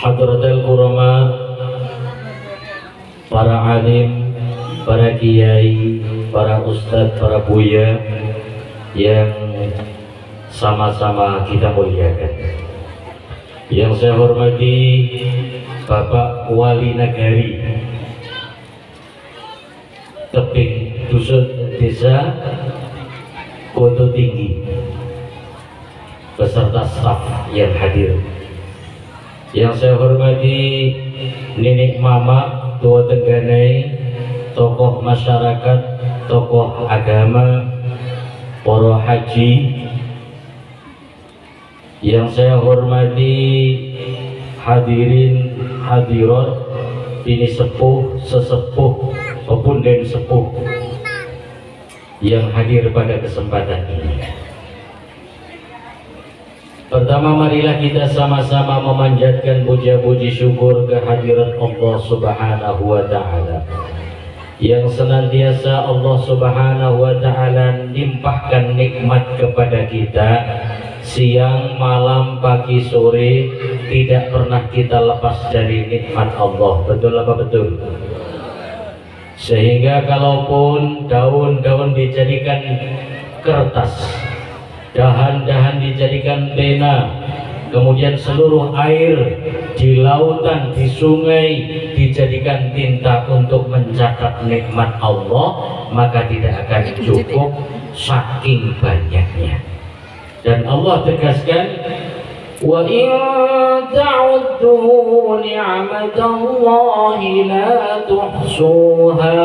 Hadratul Ulama, para alim, para kiai, para ustadz, para buya yang sama-sama kita muliakan. Yang saya hormati Bapak Wali Nagari Tebing Dusun Desa Koto Tinggi beserta staf yang hadir. Yang saya hormati Nenek Mama Tua Tengganai, tokoh masyarakat, tokoh agama, para haji. Yang saya hormati hadirin hadirat, bini sepuh, sesepuh, pepunden sepuh yang hadir pada kesempatan ini. Pertama, marilah kita sama-sama memanjatkan puja-puji syukur kehadirat Allah Subhanahu wa Ta'ala, yang senantiasa Allah Subhanahu wa Ta'ala limpahkan nikmat kepada kita siang, malam, pagi, sore, tidak pernah kita lepas dari nikmat Allah. Betul apa betul? Sehingga kalaupun daun-daun dijadikan kertas, dahan-dahan dijadikan pena, kemudian seluruh air di lautan, di sungai dijadikan tinta untuk mencatat nikmat Allah, maka tidak akan cukup saking banyaknya. Dan Allah tegaskan, wa in ta'uddu ni'matallahi la tuhsuha.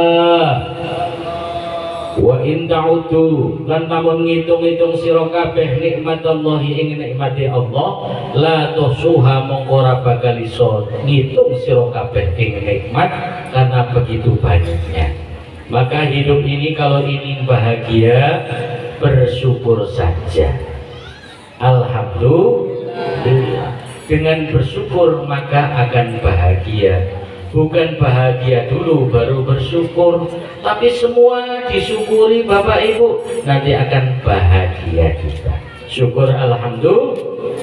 Wa in ta'uddu, lan namun ngitung-ngitung sira kabeh nikmatallahi ing nikmati Allah, la tuhsuha mongko ora bakal iso ngitung sira kabeh ing nikmat karena begitu banyaknya. Maka hidup ini kalau ingin bahagia, bersyukur saja. Alhamdulillah. Dengan bersyukur maka akan bahagia. Bukan bahagia dulu baru bersyukur, tapi semua disyukuri Bapak Ibu, nanti akan bahagia kita. Syukur alhamdulillah.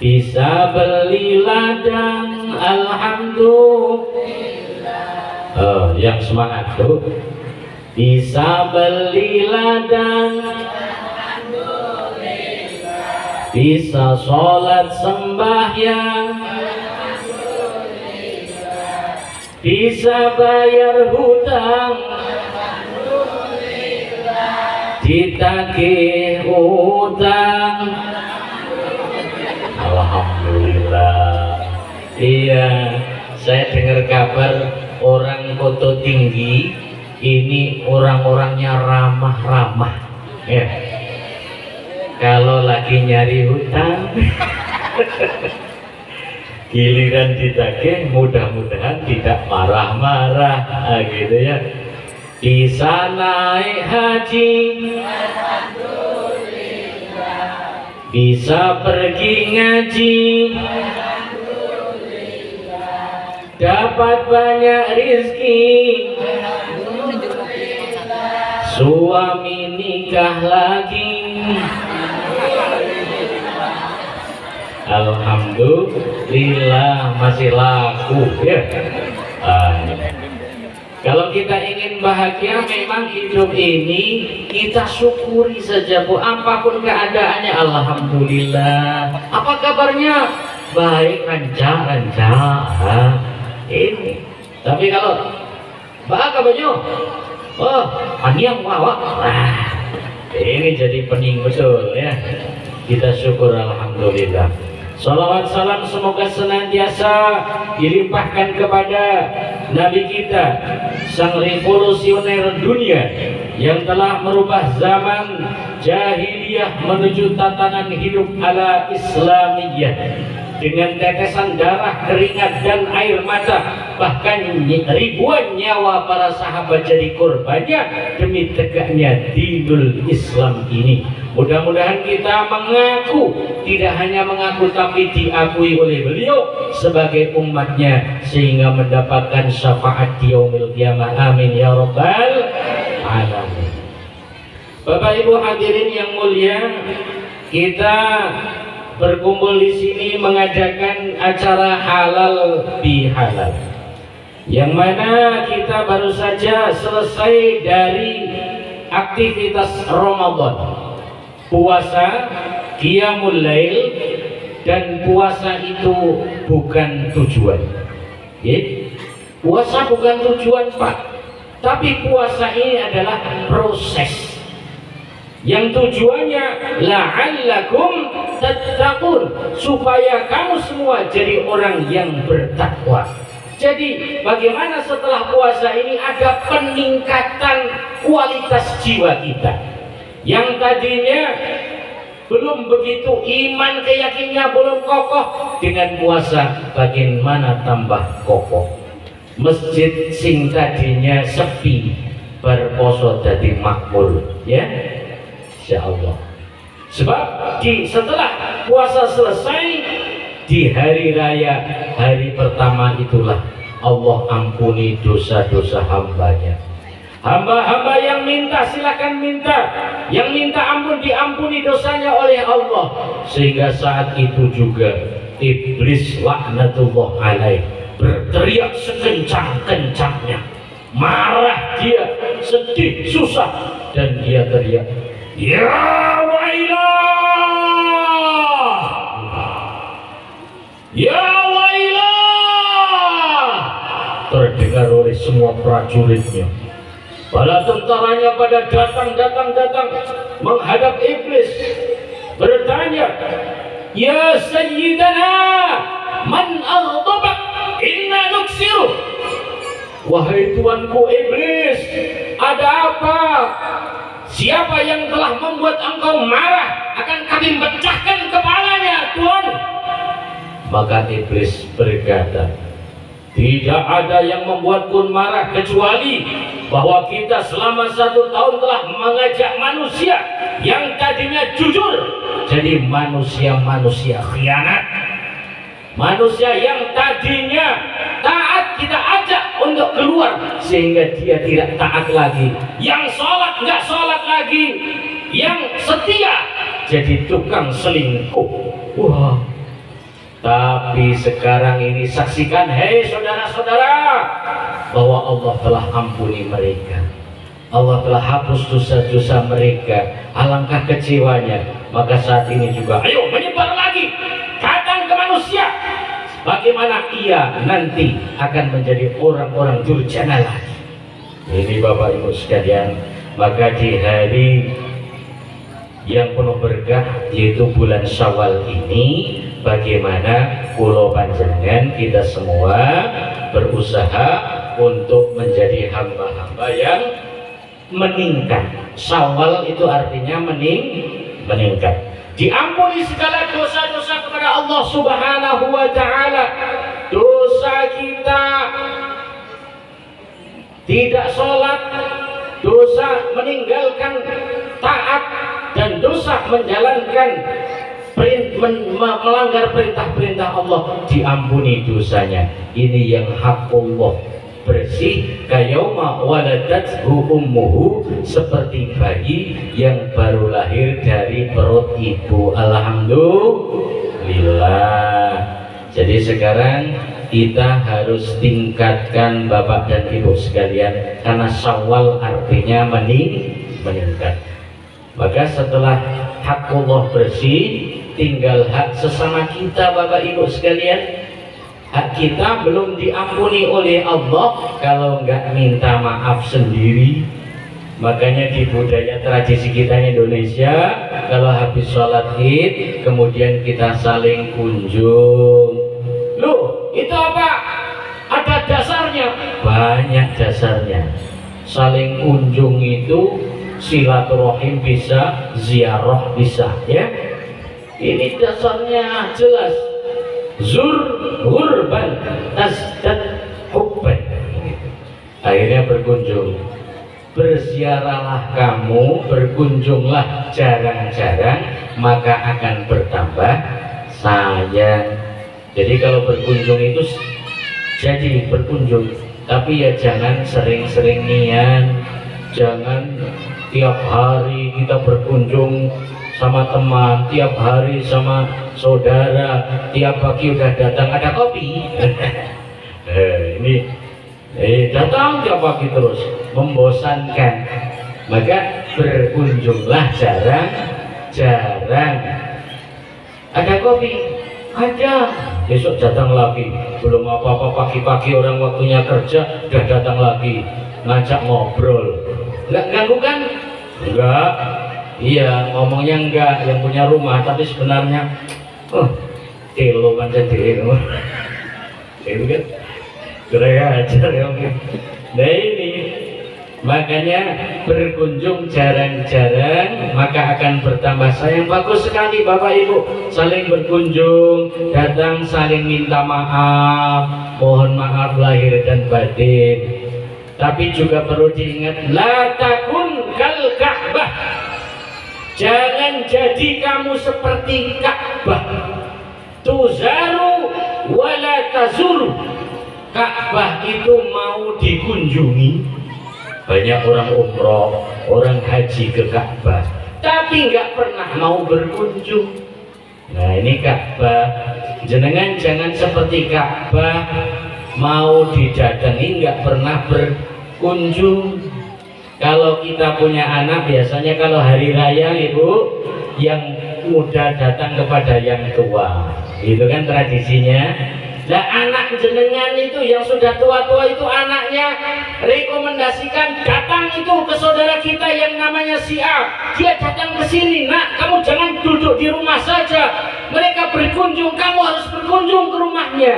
Bisa beli ladang alhamdulillah. Yang semangat tuh. Bisa beli ladang, bisa sholat sembahyang, bisa bayar hutang, ditagih utang. Alhamdulillah. Iya, saya dengar kabar orang Koto Tinggi ini orang-orangnya ramah-ramah ya. Kalau lagi nyari hutang giliran ditagih mudah-mudahan tidak marah-marah, gitu ya. Bisa naik haji, bisa pergi ngaji, dapat banyak rizki, suami nikah lagi. Alhamdulillah masih laku ya. Kalau kita ingin bahagia, memang hidup ini kita syukuri saja Bu, apapun keadaannya. Alhamdulillah. Apa kabarnya? Baik, lancar ini. Tapi kalau kabarnya, oh aniang wawak, ini jadi pening betul ya. Kita syukur alhamdulillah. Salawat salam semoga senantiasa dilimpahkan kepada Nabi kita, sang revolusioner dunia yang telah merubah zaman jahiliyah menuju tatanan hidup ala Islamiyah. Dengan tetesan darah, keringat dan air mata, bahkan ribuan nyawa para sahabat jadi korbannya demi tegaknya dinul Islam ini. Mudah-mudahan kita mengaku, tidak hanya mengaku tapi diakui oleh beliau sebagai umatnya, sehingga mendapatkan syafaat di yaumil qiyamah. Amin ya rabbal alamin. Bapak Ibu hadirin yang mulia, kita berkumpul di sini mengadakan acara halal bihalal, yang mana kita baru saja selesai dari aktivitas Ramadan, puasa, qiyamul lail, dan puasa itu bukan tujuan. Puasa bukan tujuan, Pak, tapi puasa ini adalah proses yang tujuannya la'allakum tattaqun, supaya kamu semua jadi orang yang bertakwa. Jadi bagaimana setelah puasa ini ada peningkatan kualitas jiwa kita yang tadinya belum begitu, iman keyakinannya belum kokoh, dengan puasa bagaimana tambah kokoh. Masjid sing tadinya sepi berposo jadi makmur, ya insyaallah. Sebab setelah puasa selesai, di hari raya, hari pertama itulah Allah ampuni dosa-dosa hambanya. Hamba-hamba yang minta silakan minta, yang minta ampun diampuni dosanya oleh Allah. Sehingga saat itu juga iblis laknatullah alaih berteriak sekencang-kencangnya, marah dia, sedih, susah, dan dia teriak, ya wailah, ya wailah, terdengar oleh semua prajuritnya. Bala tentaranya pada datang menghadap iblis, bertanya, ya sayyidana, man aghdabak, inna nuksiru. Wahai tuanku iblis, ada apa? Siapa yang telah membuat engkau marah? Akan kami pecahkan kepalanya, Tuan. Maka iblis berkata, tidak ada yang membuatku marah kecuali bahwa kita selama 1 tahun telah mengajak manusia yang tadinya jujur jadi manusia-manusia khianat. Manusia yang tadinya taat kita ajak untuk keluar sehingga dia tidak taat lagi. Yang sholat nggak sholat lagi. Yang setia jadi tukang selingkuh. Wah. Tapi sekarang ini saksikan, hei saudara-saudara, bahwa Allah telah ampuni mereka. Allah telah hapus dosa-dosa mereka. Alangkah kecewanya. Maka saat ini juga, ayo menyebar lagi, datang ke manusia. Bagaimana ia nanti akan menjadi orang-orang durjana lagi. Ini Bapak Ibu sekalian, maka di hari yang penuh berkah yaitu bulan Syawal ini, bagaimana pulau panjenengan kita semua berusaha untuk menjadi hamba-hamba yang meningkat. Syawal itu artinya meningkat. Diampuni segala dosa-dosa kepada Allah Subhanahu wa ta'ala. Dosa kita tidak sholat, dosa meninggalkan taat, dan dosa menjalankan melanggar perintah-perintah Allah, diampuni dosanya. Ini yang hakullah, bersih kayauma waladathu ummuhu, seperti bayi yang baru lahir dari perut ibu. Alhamdulillah. Jadi sekarang kita harus tingkatkan Bapak dan Ibu sekalian, karena Syawal artinya meningkat. Maka setelah hakullah bersih, tinggal hak sesama kita Bapak Ibu sekalian. Hak kita belum diampuni oleh Allah kalau nggak minta maaf sendiri. Makanya di budaya tradisi kita Indonesia, kalau habis sholat Id kemudian kita saling kunjung. Loh, itu apa? Ada dasarnya? Banyak dasarnya. Saling kunjung itu silaturahim bisa, ziarah bisa, ya. Ini dasarnya jelas. Zur hurban tasdad hubban. Akhirnya berkunjung. Berziarahlah kamu, berkunjunglah jarang-jarang, maka akan bertambah sayang. Jadi kalau berkunjung itu jadi berkunjung, tapi ya jangan sering-sering nian. Jangan tiap hari kita berkunjung sama teman, tiap hari sama saudara tiap pagi udah datang ada kopi. Ini datang tiap pagi terus membosankan, maka berkunjunglah jarang-jarang. Ada kopi, ada, besok datang lagi, belum apa-apa pagi-pagi orang waktunya kerja udah datang lagi ngajak ngobrol. Nggak ganggu kan? Enggak. Iya, ngomongnya enggak, yang punya rumah, tapi sebenarnya telo kan jadi itu kan keren aja ya. Nah ini makanya berkunjung jarang-jarang maka akan bertambah sayang. Bagus sekali Bapak Ibu saling berkunjung, datang saling minta maaf, mohon maaf lahir dan batin. Tapi juga perlu diingat, la takun kal Ka'bah, jangan jadi kamu seperti Ka'bah, tuzaru wala tazuru. Ka'bah itu mau dikunjungi, banyak orang umroh, orang haji ke Ka'bah, tapi nggak pernah mau berkunjung. Nah ini Ka'bah, jenengan jangan seperti Ka'bah, mau didatangi nggak pernah berkunjung. Kalau kita punya anak, biasanya kalau hari raya Ibu, yang muda datang kepada yang tua, itu kan tradisinya. Nah anak jenengan itu yang sudah tua-tua itu anaknya rekomendasikan datang itu ke saudara kita yang namanya si A, dia datang ke sini, nak kamu jangan duduk di rumah saja, mereka berkunjung, kamu harus berkunjung ke rumahnya.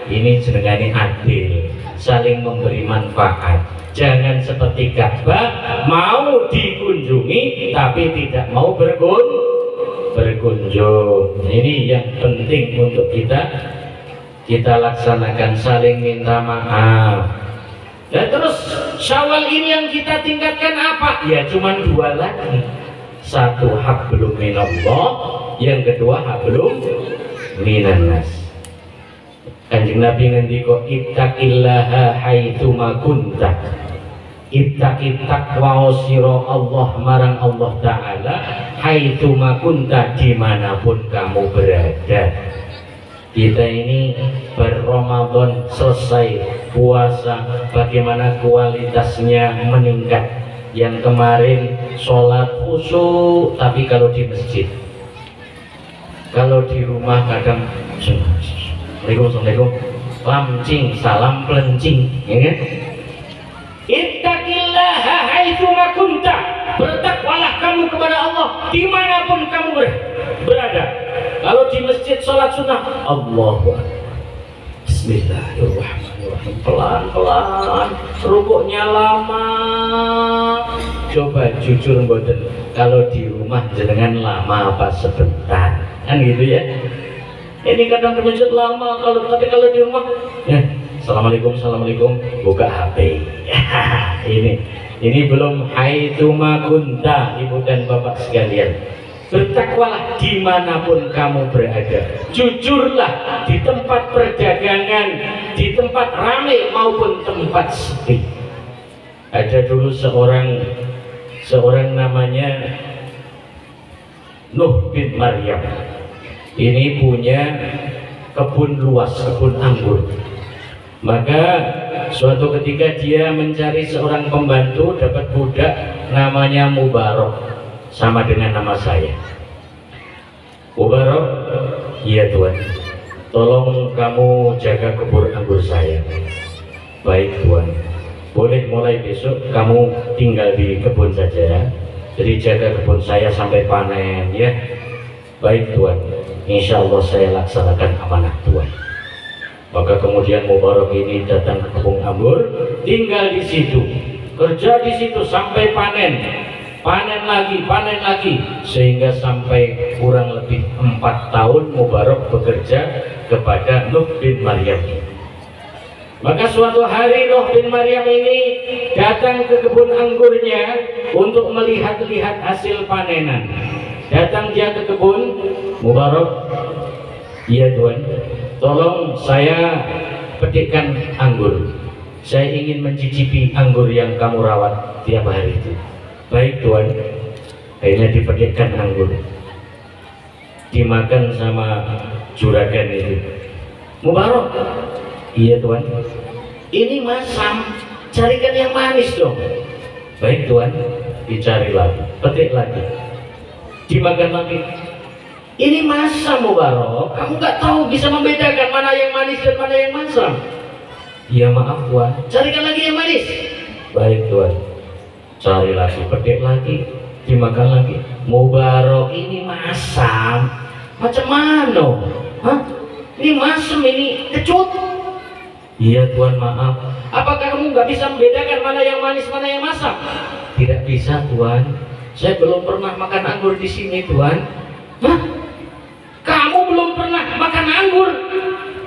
Ini jenengani adil, saling memberi manfaat. Jangan seperti Ka'bah, mau dikunjungi tapi tidak mau berkunjung. Ini yang penting untuk kita laksanakan, saling minta maaf. Dan terus Syawal ini yang kita tingkatkan apa? Ya cuma dua lagi. Satu hablum minallah, yang kedua hablum minannas. Kanjeng Nabi ngendika ittaqillaha haitsuma kunta. Ittaqi taqwa sira Allah marang Allah Ta'ala haitsuma kunta, dimanapun kamu berada. Kita ini ber-Ramadan selesai puasa, bagaimana kualitasnya meningkat. Yang kemarin sholat khusyuk, tapi kalau di masjid, kalau di rumah kadang Assalamualaikum, lamcing, salam pelencing, ya kan? Ittaqillaha haitsuma kunta, bertakwalah kamu kepada Allah dimanapun kamu berada. Kalau di masjid sholat sunnah, Allahu Akbar, Bismillahirrahmanirrahim, pelan-pelan, rukuknya lama. Coba jujur mboten, kalau di rumah jenengan lama apa sebentar, kan gitu ya? Ini kadang di masjid lama, tapi kalau di rumah, ya, Assalamualaikum, buka HP. ini belum haitsuma kunta, Ibu dan Bapak sekalian. Bertakwalah dimanapun kamu berada. Jujurlah di tempat perdagangan, di tempat ramai maupun tempat sepi. Ada dulu seorang namanya Nuh bin Maryam. Ini punya kebun luas, kebun anggur. Maka suatu ketika dia mencari seorang pembantu, dapat budak namanya Mubarak, sama dengan nama saya. Mubarak, iya Tuan, tolong kamu jaga kebun anggur saya. Baik Tuan, boleh mulai besok kamu tinggal di kebun saja. Jadi jaga kebun saya sampai panen ya. Baik Tuan, insya Allah saya laksanakan amanah Tuan. Maka kemudian Mubarak ini datang ke kebun anggur, tinggal di situ, kerja di situ sampai panen lagi, sehingga sampai kurang lebih 4 tahun Mubarak bekerja kepada Nuh bin Maryam. Maka suatu hari Nuh bin Maryam ini datang ke kebun anggurnya untuk melihat-lihat hasil panenan. Datang dia ke kebun, Mubarak, iya Tuan, tolong saya petikkan anggur. Saya ingin mencicipi anggur yang kamu rawat tiap hari itu. Baik Tuan. Akhirnya dipetikkan anggur. dimakan sama juragan itu. Mubarok, iya tuan, ini masam, carikan yang manis dong. Baik tuan, dicari lagi, petik lagi, dimakan lagi. Ini masam Mubarok, kamu nggak tahu bisa membedakan mana yang manis dan mana yang masam. Ya maaf tuan, carikan lagi yang manis. Baik tuan, cari lagi, petik lagi, dimakan lagi. Mubarok, ini masam, macam mana? Hah? Ini masam, ini kecut. Iya tuan, maaf. Apakah kamu nggak bisa membedakan mana yang manis, mana yang masam? Tidak bisa tuan, saya belum pernah makan anggur di sini tuan. Hah? Kamu belum pernah makan anggur?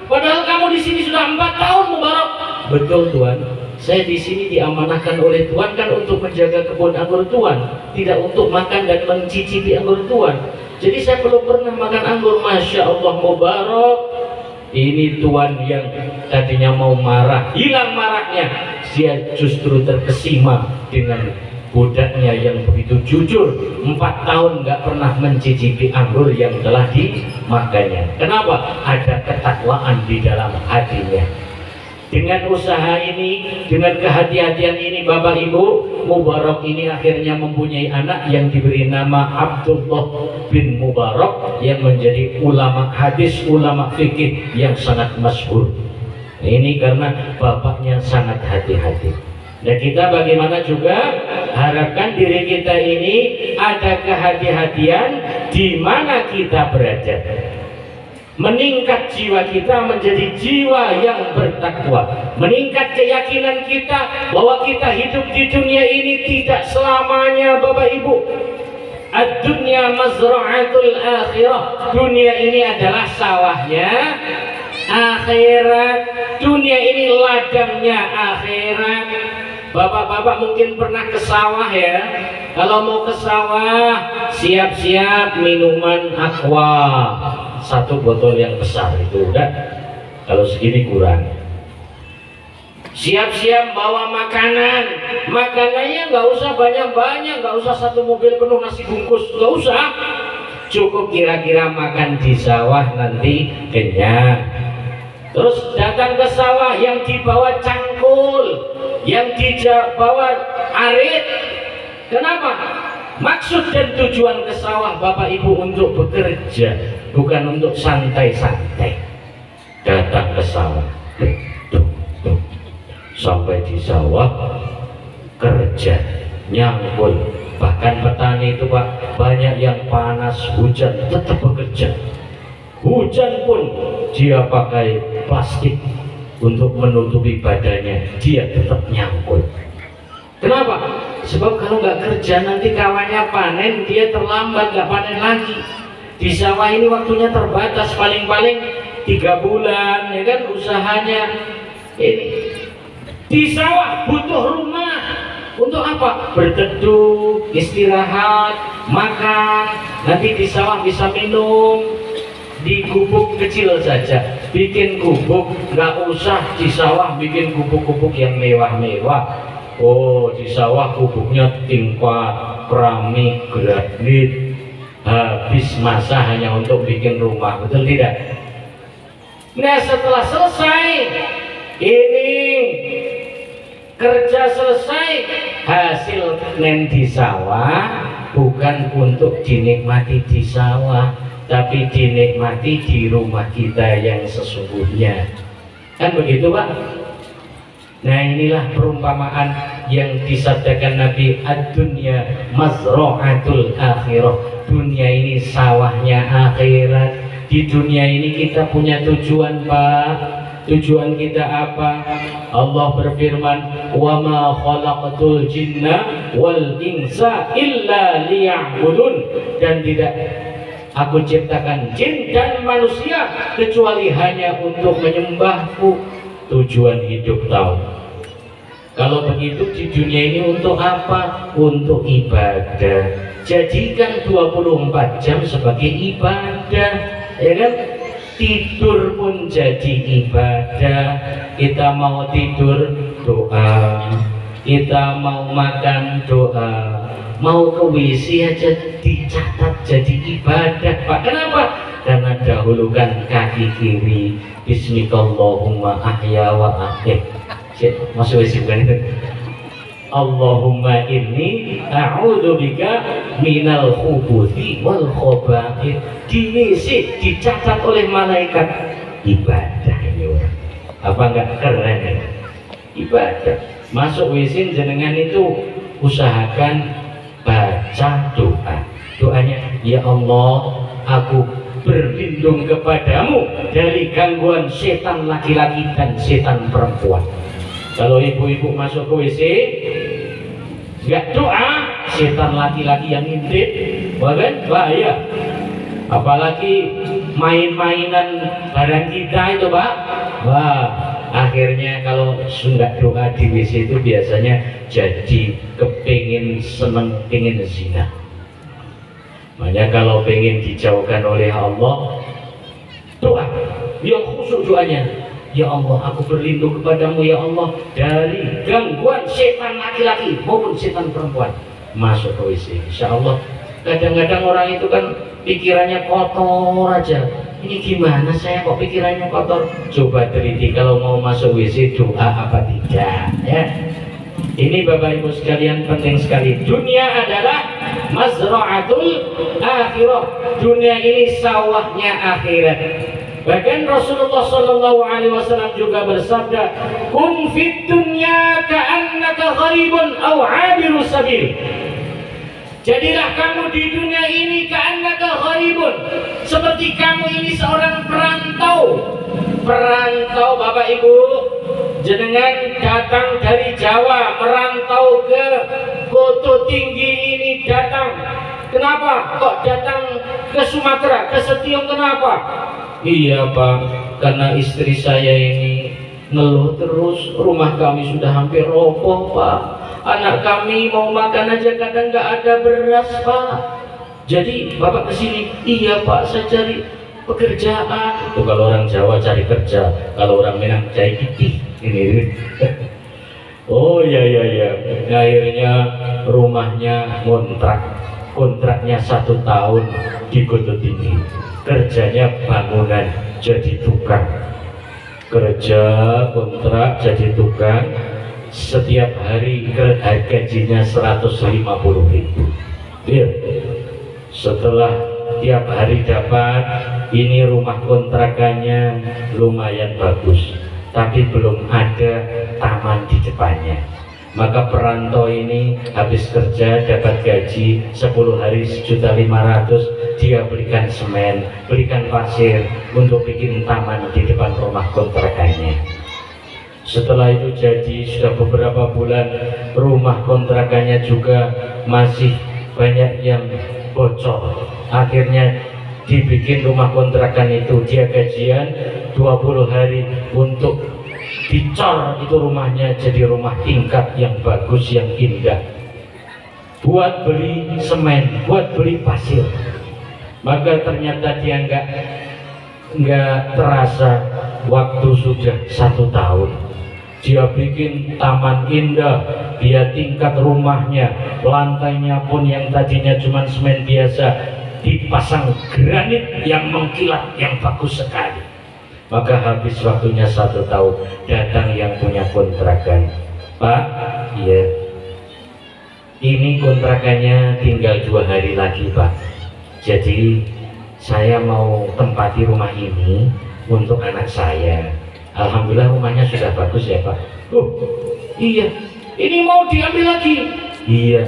Padahal kamu di sini sudah 4 tahun Mubarok. Betul tuan, saya di sini diamanahkan oleh tuan kan untuk menjaga kebun anggur tuan, tidak untuk makan dan mencicipi anggur tuan. Jadi saya belum pernah makan anggur. Masya Allah Mubarok. Ini tuan yang tadinya mau marah, hilang marahnya. Dia justru terkesima dengan budaknya yang begitu jujur. 4 tahun nggak pernah mencicipi anggur yang telah dimakannya. Kenapa? Ada ketakwaan di dalam hatinya. Dengan usaha ini, dengan kehati-hatian ini Bapak Ibu, Mubarok ini akhirnya mempunyai anak yang diberi nama Abdullah bin Mubarok yang menjadi ulama hadis, ulama fikih yang sangat masyhur. Ini karena bapaknya sangat hati-hati. Dan kita bagaimana juga harapkan diri kita ini ada kehati-hatian di mana kita berada. Meningkat jiwa kita menjadi jiwa yang bertakwa, meningkat keyakinan kita bahwa kita hidup di dunia ini tidak selamanya Bapak Ibu. Ad-dunya mazra'atul akhirah, dunia ini adalah sawahnya akhirat, dunia ini ladangnya akhirat. Bapak-bapak mungkin pernah ke sawah ya. Kalau mau ke sawah, siap-siap minuman aqua, 1 botol yang besar itu udah, kalau segini kurang. Siap-siap bawa makanan, makanannya nggak usah banyak-banyak, nggak usah 1 mobil penuh nasi bungkus, nggak usah. Cukup kira-kira makan di sawah nanti kenyang. Terus datang ke sawah yang dibawa cangkul, yang dibawa arit. Kenapa? Maksud dan tujuan ke sawah Bapak Ibu untuk bekerja, bukan untuk santai-santai. Datang ke sawah, sampai di sawah kerja, nyangkul. Bahkan petani itu Pak, banyak yang panas, hujan, tetap bekerja. Hujan pun dia pakai plastik untuk menutupi badannya, dia tetap nyangkul. Kenapa? Sebab kalau nggak kerja nanti kawannya panen, dia terlambat, nggak panen lagi. Di sawah ini waktunya terbatas, paling-paling 3 bulan, ya kan usahanya. Ini di sawah butuh rumah. Untuk apa? Berteduh, istirahat, makan. Nanti di sawah bisa minum. Di gubuk kecil saja, bikin gubuk, nggak usah di sawah bikin gubuk-gubuk yang mewah-mewah. Oh, di sawah gubuknya tingkat, keramik, granit, habis masa hanya untuk bikin rumah, betul tidak? Nah, setelah selesai ini kerja selesai, hasil panen di sawah bukan untuk dinikmati di sawah, tapi dinikmati di rumah kita yang sesungguhnya. Kan begitu Pak? Nah, inilah perumpamaan yang disabdakan Nabi, ad-dunya mazra'atul akhirah. Dunia ini sawahnya akhirat. Di dunia ini kita punya tujuan Pak. Tujuan kita apa? Allah berfirman, wa ma khalaqatul jinna wal insa illa liya'budun. Dan tidak Aku ciptakan jin dan manusia kecuali hanya untuk menyembahku. Tujuan hidup tahu. Kalau begitu di dunia ini untuk apa? Untuk ibadah. Jadikan 24 jam sebagai ibadah, ya kan? Tidur pun jadi ibadah. Kita mau tidur doa, kita mau makan doa, mau ke WC aja dicatat jadi ibadah Pak. Kenapa? Karena dahulukan kaki kiri, bismillahirrahmanirrahim, ahya wa akhir. Masuk WC kan? Allahumma inni a'udzubika minal khubuthi wal khaba'ith. Di WC dicatat oleh malaikat ibadah ini orang. Apa enggak keren ya? Ibadah. Masuk WC jenengan itu usahakan baca doa. Doanya, ya Allah, aku berlindung kepadamu dari gangguan setan laki-laki dan setan perempuan. Kalau ibu-ibu masuk ke WC nggak doa, setan laki-laki yang ngintip, bahaya. Apalagi main-mainan barang kita itu Pak, wah akhirnya kalau nggak doa di WC itu biasanya jadi kepingin seneng, pingin zina. Makanya kalau pengen dijauhkan oleh Allah, doa yang khusus doanya, ya Allah, aku berlindung kepadamu ya Allah dari gangguan setan laki-laki maupun setan perempuan. Masuk ke WC, insya Allah. Kadang-kadang orang itu kan pikirannya kotor aja. Ini gimana saya kok pikirannya kotor? Coba teliti kalau mau masuk WC doa apa tidak ya. Ini Bapak Ibu sekalian penting sekali. Dunia adalah mazra'atul akhirah. Dunia ini sawahnya akhirat. Bahkan Rasulullah Shallallahu Alaihi Wasallam juga bersabda, "Kun fid dunya ka'annaka gharibun aw 'abiru sabil." Jadilah kamu di dunia ini ka'annaka gharibun, seperti kamu ini seorang perantau. Perantau Bapak Ibu, jenengan datang dari Jawa merantau ke Koto Tinggi ini datang. Kenapa kok datang ke Sumatera, ke Setiong, kenapa? Iya Pak, karena istri saya ini ngeluh terus, rumah kami sudah hampir roboh Pak. Anak kami mau makan aja kadang nggak ada beras Pak. Jadi Bapak kesini, iya Pak saya cari pekerjaan. Itu kalau orang Jawa cari kerja, kalau orang Minang cari gigih ini. Oh iya. Akhirnya rumahnya kontraknya 1 tahun di Koto Tinggi. Kerjanya bangunan jadi tukang. Kerja kontrak jadi tukang. Setiap hari gajinya 150.000. Ya. Setelah tiap hari dapat, ini rumah kontrakannya lumayan bagus, tapi belum ada taman di depannya. Maka perantau ini habis kerja dapat gaji 10 hari 1.500.000, dia belikan semen, belikan pasir untuk bikin taman di depan rumah kontrakannya. Setelah itu jadi sudah beberapa bulan, rumah kontrakannya juga masih banyak yang bocor. Akhirnya dibikin rumah kontrakan itu, dia gajian 20 hari untuk dicor itu rumahnya jadi rumah tingkat yang bagus, yang indah, buat beli semen, buat beli pasir. Maka ternyata dia nggak terasa waktu sudah 1 tahun. Dia bikin taman indah, dia tingkat rumahnya, lantainya pun yang tadinya cuma semen biasa dipasang granit yang mengkilat, yang bagus sekali. Maka habis waktunya 1 tahun, datang yang punya kontrakan. Pak, iya, ini kontrakannya tinggal 2 hari lagi Pak. Jadi saya mau tempati rumah ini untuk anak saya. Alhamdulillah rumahnya sudah bagus ya Pak. Oh iya, ini mau diambil lagi. Iya.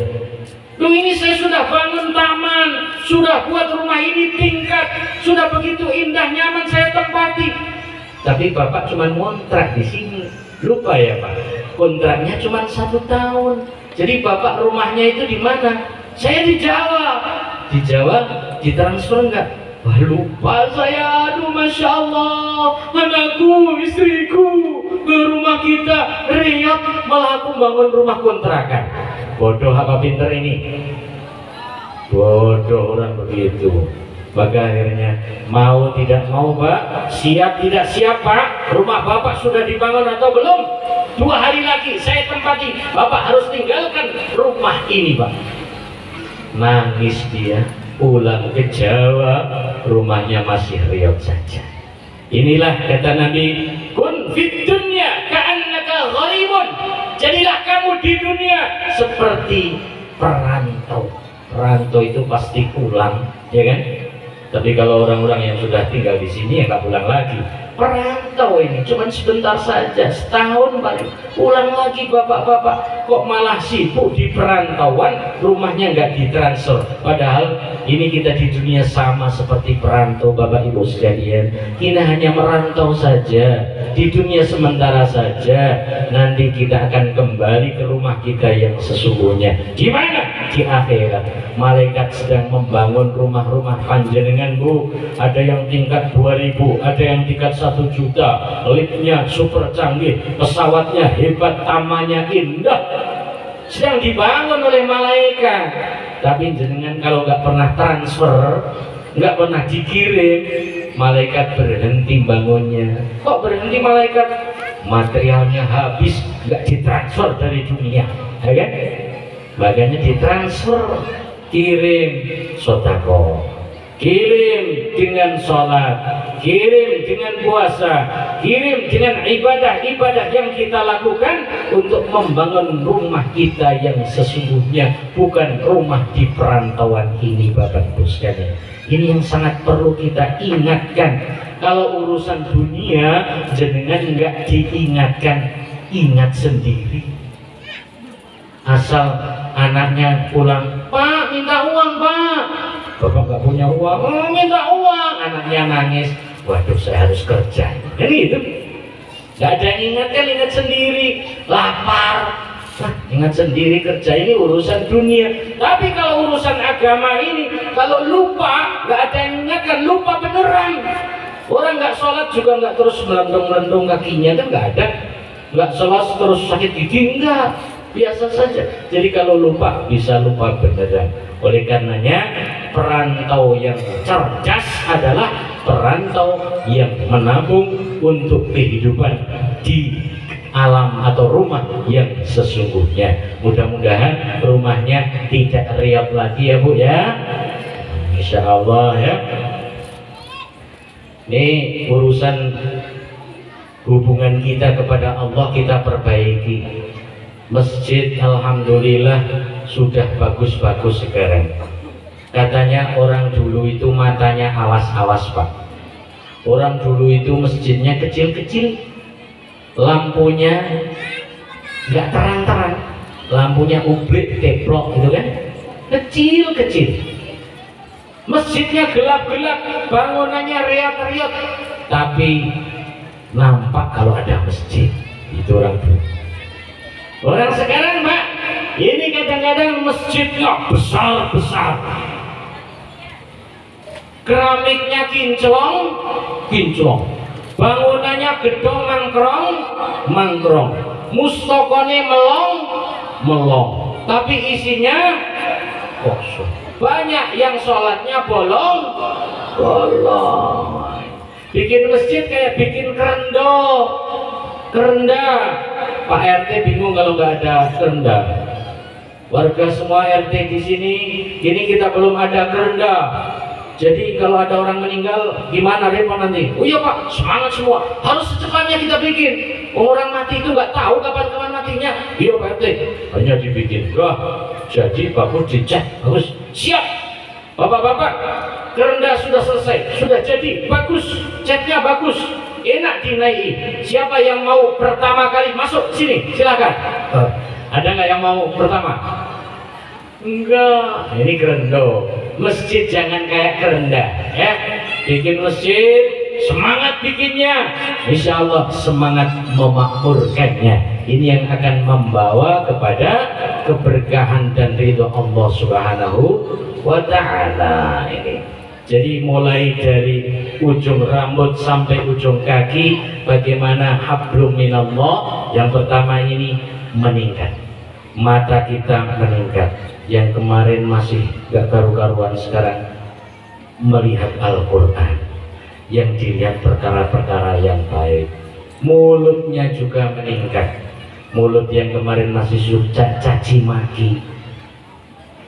Loh ini saya sudah bangun taman, sudah buat rumah ini tingkat, sudah begitu indah, nyaman saya tempati. Tapi Bapak cuma ngontrak di sini. Lupa ya Pak, kontraknya cuma 1 tahun. Jadi Bapak rumahnya itu di mana? Saya di Jawa. Di Jawa ditransfer enggak? Wah lupa saya, aduh Masya Allah, anakku, istriku, ke rumah kita, Riyadh, malah aku bangun rumah kontrakan. Bodoh apa pinter ini? Bodoh orang begitu. Maka akhirnya mau tidak mau Pak, siap tidak siap Pak, rumah Bapak sudah dibangun atau belum? 2 hari lagi saya tempati, Bapak harus tinggalkan rumah ini Pak. nangis dia, pulang ke Jawa, rumahnya masih riot saja. Inilah kata Nabi, kun fid dunya ka'annaka gharibun. Jadilah kamu di dunia seperti perantau. Perantau itu pasti pulang, ya kan? Tapi kalau orang-orang yang sudah tinggal di sini ya nggak pulang lagi. Perantau ini cuma sebentar saja, setahun paling pulang lagi bapak-bapak. Kok malah sibuk di perantauan, rumahnya nggak ditransfer. Padahal ini kita di dunia sama seperti perantau bapak ibu sekalian. Kita hanya merantau saja, di dunia sementara saja. Nanti kita akan kembali ke rumah kita yang sesungguhnya. Di mana? Di akhirat. Malaikat sedang membangun rumah-rumah panjenengan bu. Ada yang tingkat 2000, ada yang tingkat 1 juta, liftnya super canggih, pesawatnya hebat, tamannya indah, sedang dibangun oleh malaikat. Tapi jenengan kalau nggak pernah transfer, nggak pernah dikirim, malaikat berhenti bangunnya. Kok berhenti malaikat? Materialnya habis, nggak ditransfer dari dunia, ya kan? Makanya ditransfer, kirim sodako, kirim dengan sholat, kirim dengan puasa, kirim dengan ibadah-ibadah yang kita lakukan untuk membangun rumah kita yang sesungguhnya, bukan rumah di perantauan ini Bapak Ibu sekalian. Ini yang sangat perlu kita ingatkan. Kalau urusan dunia jenengan nggak diingatkan, ingat sendiri. Asal anaknya pulang, Pak minta uang Pak, Bapak nggak punya uang, minta uang, anaknya nangis, waduh saya harus kerja, jadi itu nggak ada yang ingatkan, ingat sendiri. Lapar, ingat sendiri, kerja, ini urusan dunia. Tapi kalau urusan agama ini, kalau lupa, nggak ada yang ingatkan, lupa beneran. Orang nggak sholat juga nggak terus melendung-melendung kakinya, kan nggak ada. Nggak sholat terus sakit gigi, enggak, biasa saja. Jadi kalau lupa, bisa lupa beneran. Oleh karenanya perantau yang cerdas adalah perantau yang menabung untuk kehidupan di alam atau rumah yang sesungguhnya. Mudah-mudahan rumahnya tidak riap lagi ya Bu ya, Insya Allah ya. Ini urusan hubungan kita kepada Allah kita perbaiki. Masjid alhamdulillah sudah bagus-bagus sekarang. Katanya orang dulu itu matanya awas-awas Pak. Orang dulu itu masjidnya kecil-kecil, lampunya nggak terang-terang, lampunya ublik teplok gitu kan, kecil-kecil. Masjidnya gelap-gelap, bangunannya riat-riat, tapi nampak kalau ada masjid. Itu orang dulu. Orang sekarang Mbak, ini kadang-kadang masjidnya besar-besar, keramiknya kinclong, bangunannya gedong mangkrong, mustokone melong, tapi isinya kosong. Banyak yang sholatnya bolong. Bikin masjid kayak bikin kerenda. Pak RT bingung kalau nggak ada kerenda. Warga semua RT di sini, ini kita belum ada kerenda. Jadi kalau ada orang meninggal, gimana repot nanti? Oh iya Pak, semangat semua. Harus secepatnya kita bikin. Orang mati itu nggak tahu kapan matinya. Iya Pak RT, hanya dibikin. Wah, jadi bagus, dicat, bagus, siap. Bapak-bapak, kerenda sudah selesai, sudah jadi, bagus, catnya bagus, enak dinaiki. Siapa yang mau pertama kali masuk sini? Silakan. Ada nggak yang mau pertama? Enggak, ini kerendo. Masjid jangan kayak kerenda ya. Bikin masjid, semangat bikinnya, insya Allah semangat memakmurkannya. Ini yang akan membawa kepada keberkahan dan ridho Allah Subhanahu wa ta'ala. Ini jadi mulai dari ujung rambut sampai ujung kaki, bagaimana hablum minallah. Yang pertama ini meningkat, mata kita meningkat. Yang kemarin masih gak karu-karuan, sekarang melihat Al-Quran, yang dilihat perkara-perkara yang baik. Mulutnya juga meningkat. Mulut yang kemarin masih suka caci maki,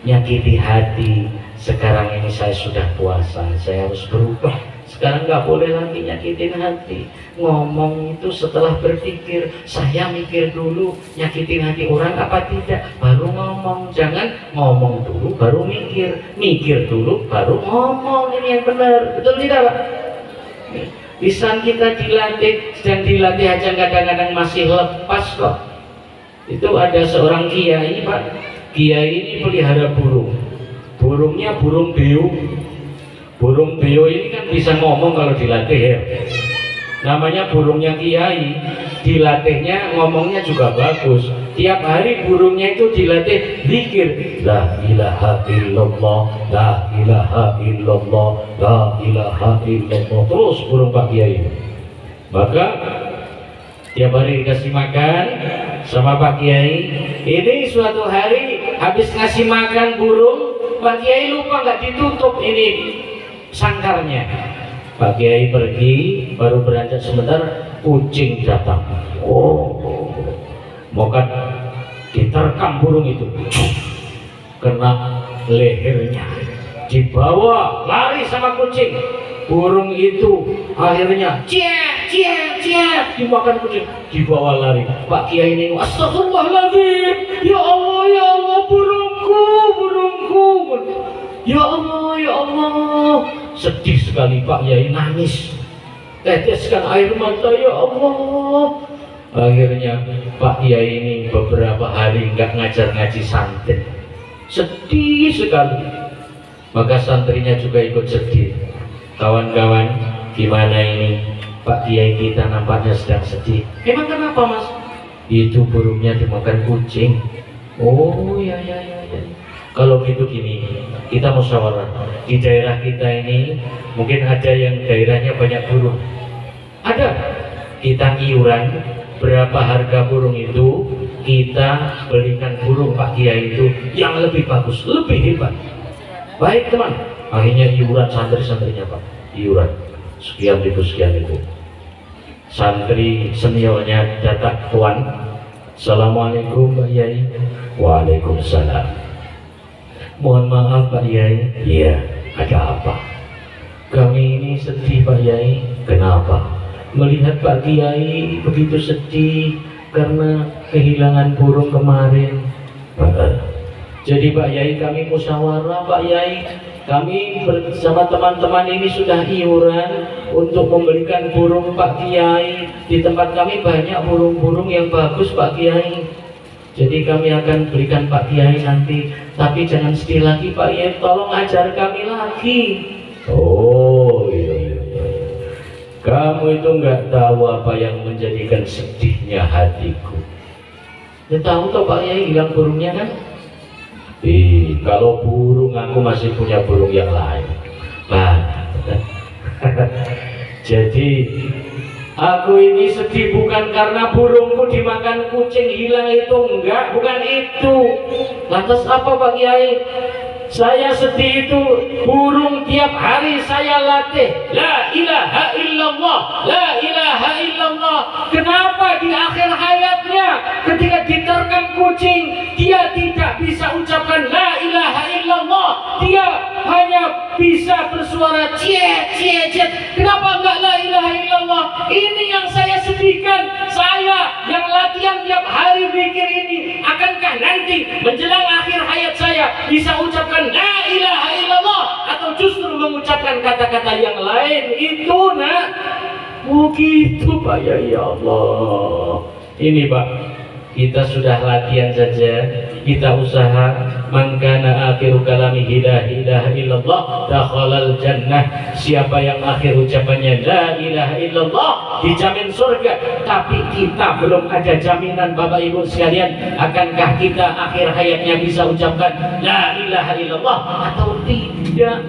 nyakiti hati. Sekarang ini saya sudah puasa, saya harus berubah. Sekarang nggak boleh lagi nyakitin hati. Ngomong itu setelah berpikir, saya mikir dulu nyakitin hati orang apa tidak, baru ngomong. Jangan ngomong dulu baru mikir, mikir dulu baru ngomong. Ini yang benar, betul tidak Pak? Lisan kita dilatih, sedang dilatih aja kadang-kadang masih lepas kok. Itu ada seorang kiai Pak, kiai ini pelihara burung. Burungnya burung beo. Burung beo ini kan bisa ngomong kalau dilatih ya. Namanya burungnya kiai, dilatihnya ngomongnya juga bagus. Tiap hari burungnya itu dilatih zikir, la ilaha illallah, la ilaha illallah, la ilaha illallah. Terus burung Pak Kiai. Maka tiap hari dikasih makan sama Pak Kiai. Ini suatu hari habis ngasih makan burung, Pak Kiai lupa nggak ditutup ini sangkarnya. Pak Kiai pergi, baru beranjak sebentar, kucing datang. Oh, mau kan diterkam burung itu, kena lehernya, dibawa lari sama kucing. Burung itu akhirnya dimakan kucing, dibawa lari. Pak Kiai ini, astagfirullahaladzim, ya Allah, burungku. Ya Allah, sedih sekali Pak Yai, nangis, teteskan air mata, ya Allah. Akhirnya Pak Yai ini beberapa hari nggak ngajar ngaji santri, sedih sekali. Maka santrinya juga ikut sedih. Kawan-kawan, gimana ini Pak Kiai kita nampaknya sedang sedih. Emang kenapa Mas? Itu burungnya dimakan kucing. Oh ya. Kalau gitu gini, kita musyawarah di daerah kita ini, mungkin ada yang daerahnya banyak burung. Ada, kita iuran berapa harga burung itu, kita belikan burung Pak Kiai itu yang lebih bagus, lebih hebat. Baik teman, akhirnya iuran santri-santrinya Pak, iuran sekian itu. Santri seniornya datang, Tuan, Assalamualaikum Pak Yai. Waalaikumsalam. Mohon maaf Pak Yai. Iya, ada apa? Kami ini sedih Pak Yai. Kenapa? Melihat Pak Kiai begitu sedih karena kehilangan burung kemarin. Jadi Pak Yai, kami musyawarah Pak Yai, kami bersama teman-teman ini sudah iuran untuk membelikan burung Pak Kiai. Di tempat kami banyak burung-burung yang bagus Pak Kiai. Jadi kami akan berikan Pak Kiai nanti. Tapi jangan sedih lagi Pak Kiai, tolong ajar kami lagi. Oh iya. Kamu itu nggak tahu apa yang menjadikan sedihnya hatiku. Ya tahu toh Pak Kiai, hilang burungnya kan? Kalau burung aku masih punya burung yang lain. Jadi aku ini sedih bukan karena burungku dimakan kucing hilang, itu enggak, bukan itu. Lantas apa Pak Kiai? Saya sedih itu burung tiap hari saya latih la ilaha illallah, la ilaha illallah. Kenapa di akhir hayatnya ketika diterkam kucing dia tidak bisa ucapkan la ilaha illallah, dia hanya bisa bersuara ciet. Kenapa enggak la ilaha illallah? Ini yang saya sedihkan. Saya yang latihan tiap hari mikir ini, akankah nanti menjelang akhir hayat saya bisa ucapkan la ilaha illallah atau justru mengucapkan kata-kata yang lain itu nak? Oh gitu Pak ya Allah. Ini Pak, kita sudah latihan saja, kita usaha. Man kana akhiru kalamihi la ilaha illallah dakhalal jannah. Siapa yang akhir ucapannya la ilaha illallah dijamin surga. Tapi kita belum ada jaminan Bapak Ibu sekalian, akankah kita akhir hayatnya bisa ucapkan la ilaha illallah atau tidak?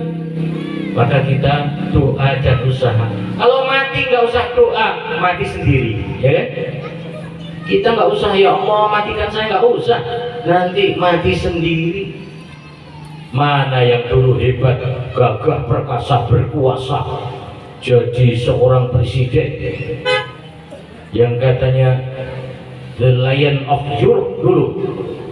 Maka kita doa dan usaha. Kalau mati nggak usah doa, mati sendiri, ya kan? Kita nggak usah ya Allah matikan saya, nggak usah, nanti mati sendiri. Mana yang dulu hebat, gagah perkasa, berkuasa, jadi seorang presiden yang katanya the lion of Europe dulu,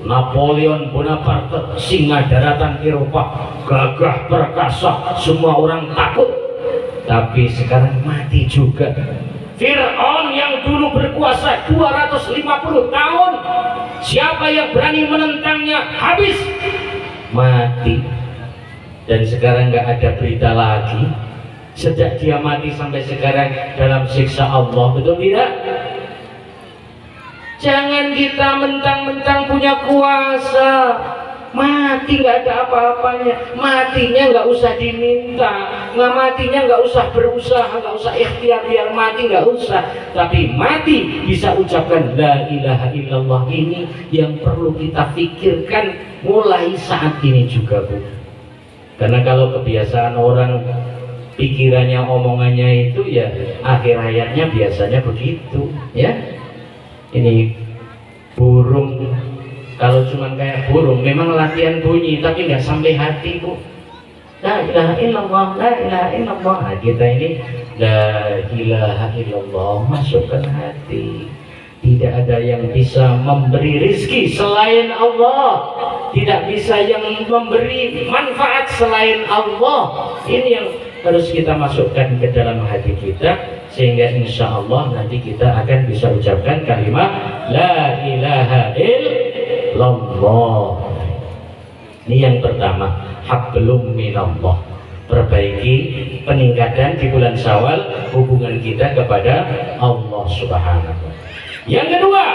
Napoleon Bonaparte, singa daratan Eropa, gagah perkasa, semua orang takut. Tapi sekarang mati juga. Fir'aun yang dulu berkuasa 250 tahun, siapa yang berani menentangnya habis, mati. Dan sekarang nggak ada berita lagi. Sejak dia mati sampai sekarang dalam siksa Allah, betul tidak? Jangan kita mentang-mentang punya kuasa, mati nggak ada apa-apanya. Matinya nggak usah diminta, matinya nggak usah berusaha, nggak usah ikhtiar biar mati, nggak usah. Tapi mati bisa ucapkan la ilaha illallah, ini yang perlu kita pikirkan mulai saat ini juga, Bu. Karena kalau kebiasaan orang pikirannya, omongannya itu ya akhir hayatnya biasanya begitu, ya. Ini burung, kalau cuma kayak burung memang latihan bunyi tapi nggak sampai hati, Bu. La ilaha illallah, la ilaha illallah. Nah, kita ini la ilaha illallah masukkan hati. Tidak ada yang bisa memberi rizki selain Allah, tidak bisa yang memberi manfaat selain Allah. Ini yang harus kita masukkan ke dalam hati kita, sehingga insya Allah nanti kita akan bisa ucapkan kalimat la ilaha illallah. Ini yang pertama, hablum minallah. Perbaiki peningkatan di bulan Syawal hubungan kita kepada Allah Subhanahu wa Ta'ala. Yang kedua,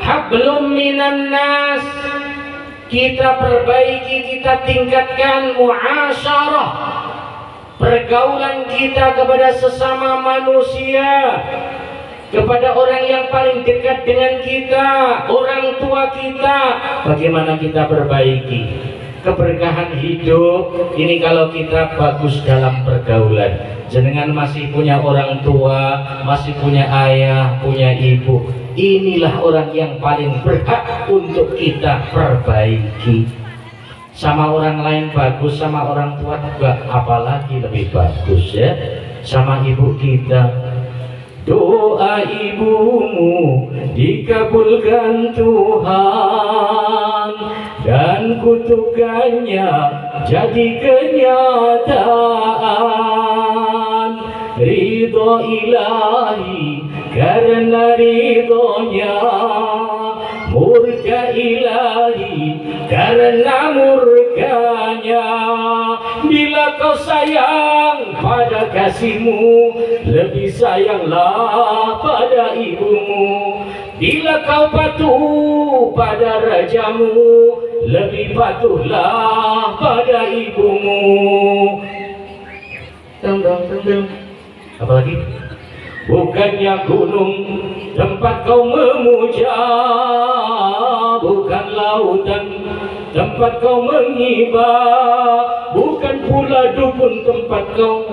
hablum minan nas. Kita perbaiki, kita tingkatkan muasyarah, pergaulan kita kepada sesama manusia, kepada orang yang paling dekat dengan kita, orang tua kita. Bagaimana kita perbaiki keberkahan hidup ini kalau kita bagus dalam pergaulan. Jenengan masih punya orang tua, masih punya ayah, punya ibu, inilah orang yang paling berhak untuk kita perbaiki. Sama orang lain bagus, sama orang tua juga apalagi lebih bagus, ya. Sama ibu kita, doa ibumu dikabulkan Tuhan dan kutukannya jadi kenyataan. Ridho ilahi karena ridhonya, murka ilahi karena murkanya. Bila kau sayang pada kasihmu, lebih sayanglah pada ibumu. Bila kau patuh pada rajamu, lebih patuhlah pada ibumu. Apalagi? Bukannya gunung tempat kau memuja, bukan lautan tempat kau menghibah, bukan pula dukun tempat kau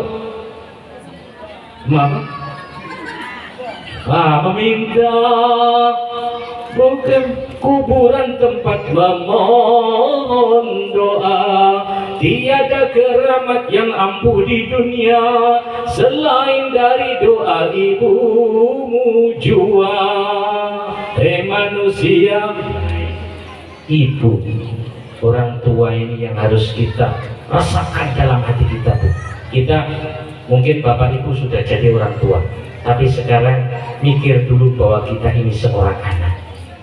meminta, bukan kuburan tempat memohon doa. Tiada keramat yang ampuh di dunia selain dari doa ibumu jua. Manusia, ibu, orang tua ini yang harus kita rasakan dalam hati kita, Bu. Kita mungkin bapak ibu sudah jadi orang tua, tapi sekarang mikir dulu bahwa kita ini seorang anak,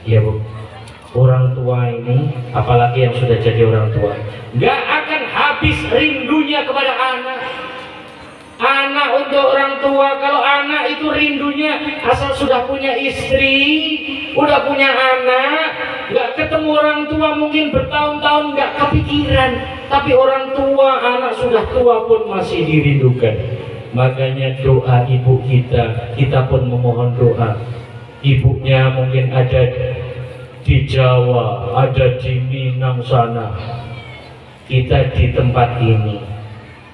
ya, Bu. Orang tua ini, apalagi yang sudah jadi orang tua, nggak akan habis rindunya kepada anak. Anak untuk orang tua, kalau anak itu rindunya asal sudah punya istri, udah punya anak, nggak ketemu orang tua mungkin bertahun-tahun nggak kepikiran. Tapi orang tua, anak sudah tua pun masih dirindukan. Makanya doa ibu kita pun memohon doa. Ibunya mungkin ada di Jawa, ada di Minang sana, kita di tempat ini.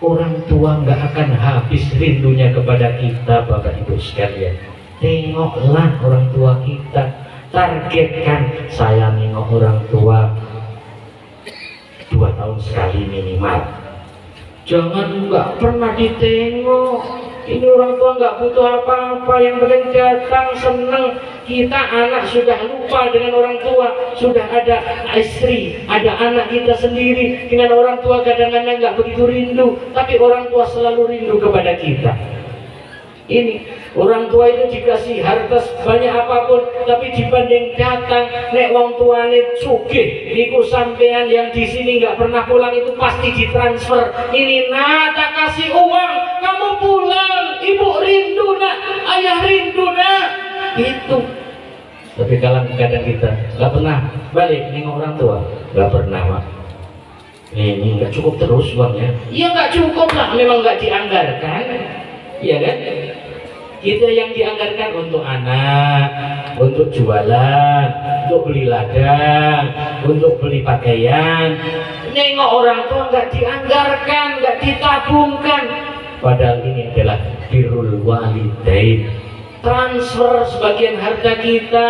Orang tua nggak akan habis rindunya kepada kita, Bapak Ibu sekalian. Tengoklah orang tua kita, targetkan saya nengok orang tua 2 tahun sekali minimal. Jangan nggak pernah ditengok. Ini orang tua nggak butuh apa-apa, yang penting datang seneng. Kita anak sudah lupa dengan orang tua, sudah ada istri, ada anak kita sendiri. Dengan orang tua kadang-kadang nggak begitu rindu, tapi orang tua selalu rindu kepada kita. Ini orang tua itu dikasih harta sebanyak apapun, tapi dibanding datang nek wong tuane sugih niku sampean yang di sini nggak pernah pulang itu pasti ditransfer. Ini nak tak kasih uang, kamu pulang, ibu rindu nak, ayah rindu nak. Itu. Tapi kalau kadang kita nggak pernah balik nengok orang tua, nggak pernah mak. Ini nggak cukup terus uangnya. Iya nggak cukup lah, memang nggak dianggarkan, iya kan? Kita yang dianggarkan untuk anak, untuk jualan, untuk beli ladang, untuk beli pakaian. Nengok orang tua nggak dianggarkan, nggak ditabungkan. Padahal ini adalah birrul walidain. Transfer sebagian harta kita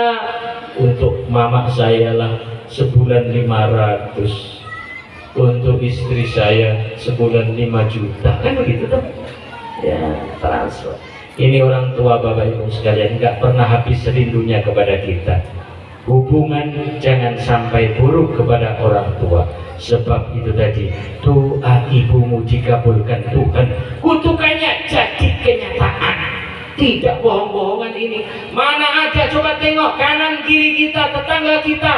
untuk mama saya lah sebulan 500, untuk istri saya sebulan 5 juta, kan begitu tuh ya, transfer. Ini orang tua Bapak Ibu sekalian nggak pernah habis rindunya kepada kita. Hubungan jangan sampai buruk kepada orang tua. Sebab itu tadi, doa ibumu dikabulkan Tuhan, kutukannya jadi kenyataan. Tidak bohong-bohongan ini. Mana ada, coba tengok kanan kiri kita, tetangga kita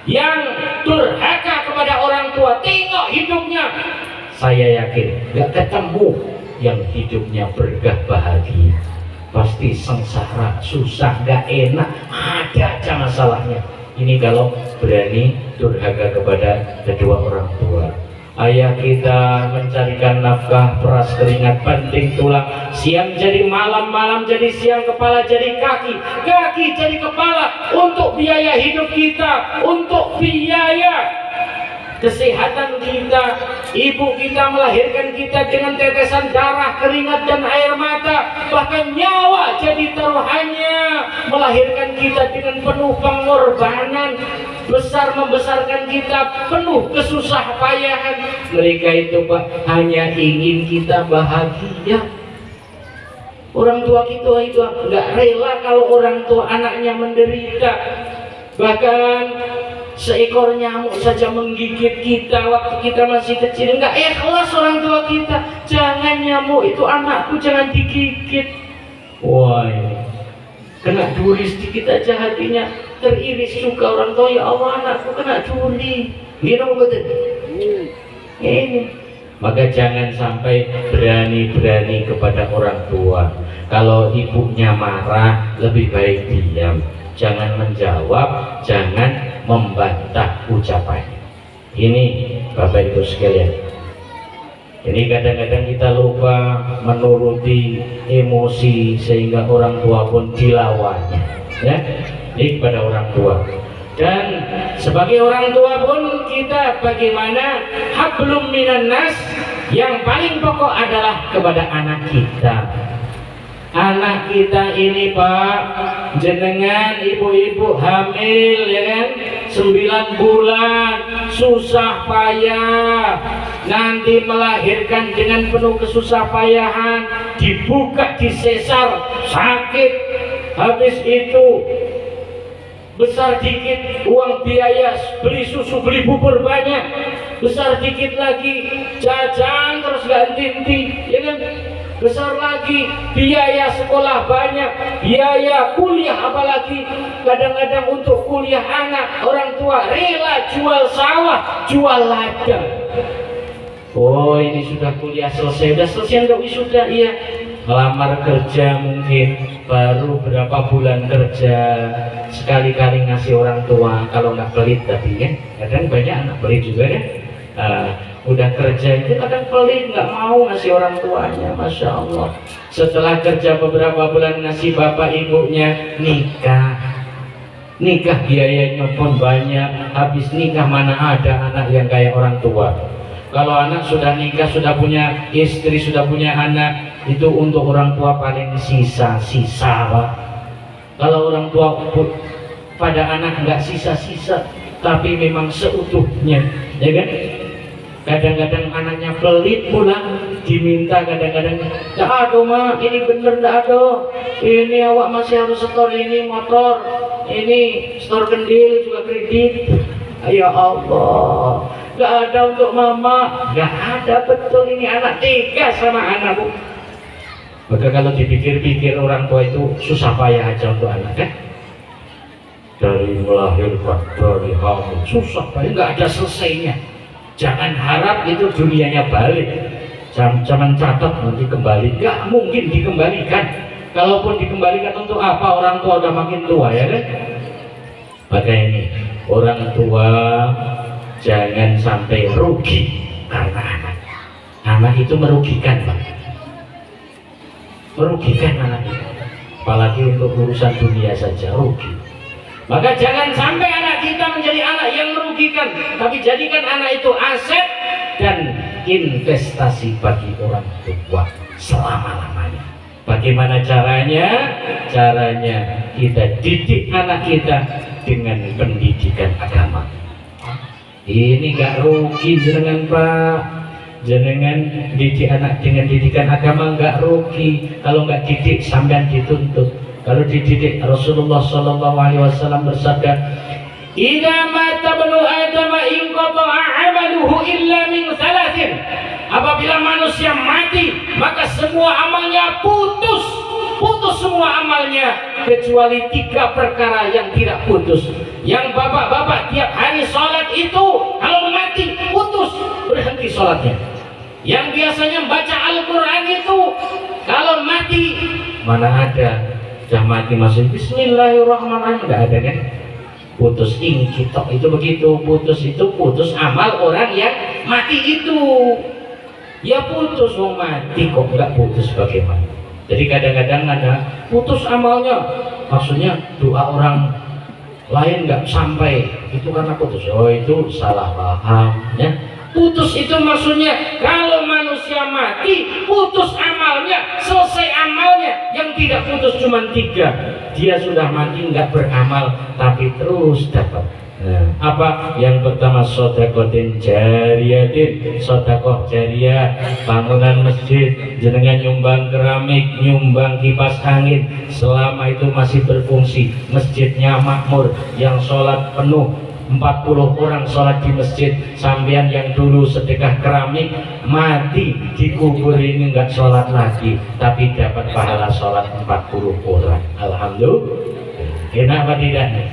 yang durhaka kepada orang tua, tengok hidupnya. Saya yakin gak ketemu yang hidupnya berkah bahagia. Pasti sengsara, susah, gak enak, ada aja masalahnya. Ini kalau berani durhaka kepada kedua orang tua. Ayah kita mencarikan nafkah, peras keringat, banting tulang, siang jadi malam, malam jadi siang, kepala jadi kaki, kaki jadi kepala, untuk biaya hidup kita, untuk biaya kesehatan kita. Ibu kita melahirkan kita dengan tetesan darah, keringat dan air mata, bahkan nyawa jadi taruhannya, melahirkan kita dengan penuh pengorbanan, membesarkan kita penuh kesusah payahan. Mereka itu Pak hanya ingin kita bahagia. Orang tua kita itu nggak rela kalau orang tua anaknya menderita. Bahkan seekor nyamuk saja menggigit kita waktu kita masih kecil, nggak ikhlas orang tua kita. Jangan nyamuk itu anakku, jangan digigit. Wah, kena duri sedikit aja hatinya teriris juga orang tua. Ya Allah, anakku kena duri. Minum betul. Ini. Maka jangan sampai berani-berani kepada orang tua. Kalau ibunya marah, lebih baik diam. Jangan menjawab, jangan membantah ucapannya. Ini Bapak Ibu sekalian. Ini kadang-kadang kita lupa menuruti emosi sehingga orang tua pun dilawannya. Ya, ini kepada orang tua. Dan sebagai orang tua pun kita bagaimana hablum minan nas, yang paling pokok adalah kepada anak kita. Anak kita ini Pak, jenengan ibu-ibu hamil ya kan, 9 bulan susah payah, nanti melahirkan dengan penuh kesusah payahan, dibuka disesar sakit, habis itu besar dikit uang biaya beli susu, beli bubur banyak, besar dikit lagi jajan terus ganti-ganti ya kan, besar lagi biaya sekolah banyak, biaya kuliah apalagi. Kadang-kadang untuk kuliah anak orang tua rela jual sawah, jual ladang. Oh ini sudah kuliah selesai, udah selesai enggak wisuda? Iya. Melamar kerja mungkin baru berapa bulan kerja, sekali-kali ngasih orang tua kalau nggak pelit. Tapi kan kadang banyak anak pelit juga kan. Udah kerja itu kadang pelit, nggak mau ngasih orang tuanya. Masya Allah. Setelah kerja beberapa bulan ngasih bapak ibunya, nikah biayanya pun banyak. Habis nikah mana ada anak yang kayak orang tua. Kalau anak sudah nikah, sudah punya istri, sudah punya anak, itu untuk orang tua paling sisa-sisa Pak. Kalau orang tua pada anak nggak sisa-sisa, tapi memang seutuhnya, ya kan? Kadang-kadang anaknya pelit pulang, diminta kadang-kadang, "Nggak ada mak, ini bener nggak ada. Ini awak masih harus setor ini motor, ini setor kendil juga kredit." Ya Allah, nggak ada untuk mama, nggak ada, betul ini anak tega sama anak bu. Maka kalau dipikir-pikir orang tua itu susah payah aja untuk anak kan? Dari melahirkan, dari hamil, susah payah, nggak ada selesainya. Jangan harap itu dunianya balik. Jangan catat nanti kembali, nggak mungkin dikembalikan. Kalaupun dikembalikan untuk apa? Orang tua udah makin tua ya kan? Maka ini orang tua jangan sampai rugi karena anak. Anak itu merugikan Pak. Merugikan anak itu. Apalagi untuk urusan dunia saja rugi. Maka jangan sampai anak kita menjadi anak yang merugikan, tapi jadikan anak itu aset dan investasi bagi orang tua selama-lamanya. Bagaimana caranya? Caranya kita didik anak kita dengan pendidikan agama. Ini gak rugi jenengan Pak. Jenengan didik anak dengan didikan agama gak rugi. Kalau gak didik sampean dituntut. Kalau dididik, Rasulullah SAW bersabda, "Idza mata ibnu Adam inqata'a 'amaluhu illa min thalathin." Apabila manusia mati, maka semua amalnya putus semua amalnya kecuali 3 perkara yang tidak putus. Yang bapak-bapak tiap hari sholat itu kalau mati putus, berhenti sholatnya. Yang biasanya baca Al-Quran itu kalau mati, mana ada sudah mati masih Bismillahirrahmanirrahim, nggak ada kan? Putus ingkitok itu begitu, putus amal orang yang mati itu. Ya putus, mau mati kok nggak putus bagaimana? Jadi kadang-kadang ada putus amalnya, maksudnya doa orang lain nggak sampai, itu karena putus. Oh itu salah paham ya. Putus itu maksudnya kalau manusia mati putus amalnya, selesai amalnya. Yang tidak putus cuma 3. Dia sudah mati nggak beramal tapi terus dapat. Nah, apa? Yang pertama sodakotin jariyatin, sodakoh jariyah, bangunan masjid, jenengan nyumbang keramik, nyumbang kipas angin, selama itu masih berfungsi, masjidnya makmur, yang sholat penuh 40 orang sholat di masjid, sampean yang dulu sedekah keramik mati dikubur ini nggak sholat lagi tapi dapat pahala sholat 40 orang. Alhamdulillah. Enak apa tidak nih?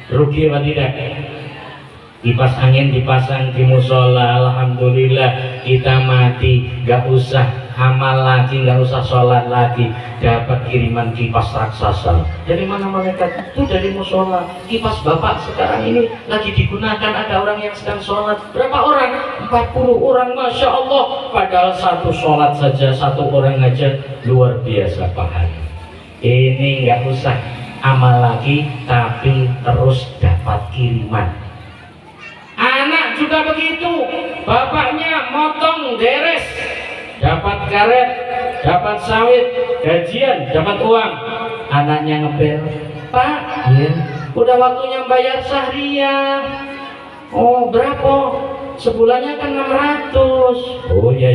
Rugi apa tidak? Kipas angin dipasang di musola, alhamdulillah kita mati nggak usah amal lagi, nggak usah sholat lagi, dapat kiriman kipas raksasa. Dari mana mereka? Itu dari musola. Kipas bapak sekarang ini lagi digunakan, ada orang yang sedang sholat. Berapa orang? 40 orang, masya Allah. Padahal satu sholat saja, satu orang aja luar biasa pahala. Ini nggak usah amal lagi, tapi terus dapat kiriman. Anak juga begitu, bapaknya motong deres, dapat karet, dapat sawit, gajian, dapat uang. Anaknya ngebel, "Pak, ya, udah waktunya bayar Syahriah." "Oh, berapa?" "Sebulannya kan 600. "Oh ya.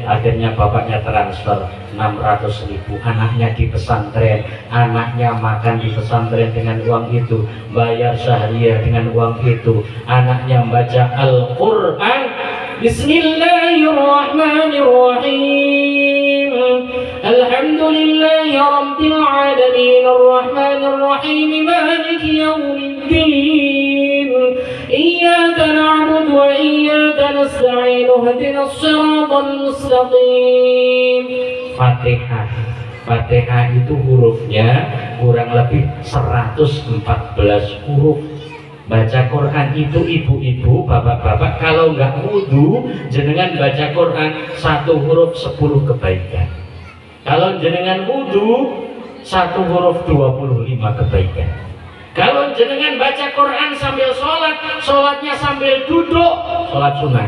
Akhirnya bapaknya transfer 600.000. Anaknya di pesantren, anaknya makan di pesantren dengan uang itu, bayar Syahriah dengan uang itu, anaknya membaca Al-Quran. Bismillahirrahmanirrahim. Alhamdulillahi rabbil alamin arrahmanir rahim maliki yaumiddin. Iyyaka na'budu wa iyyaka nasta'in ihdinas siratal mustaqim." Fatihah itu hurufnya kurang lebih 114 huruf. Baca Quran itu ibu-ibu, bapak-bapak, kalau nggak wudhu jenengan baca Quran 1 huruf 10 kebaikan. Kalau jenengan wudhu 1 huruf 25 kebaikan. Kalau jenengan baca Quran sambil sholat, sholatnya sambil duduk, sholat sunnah,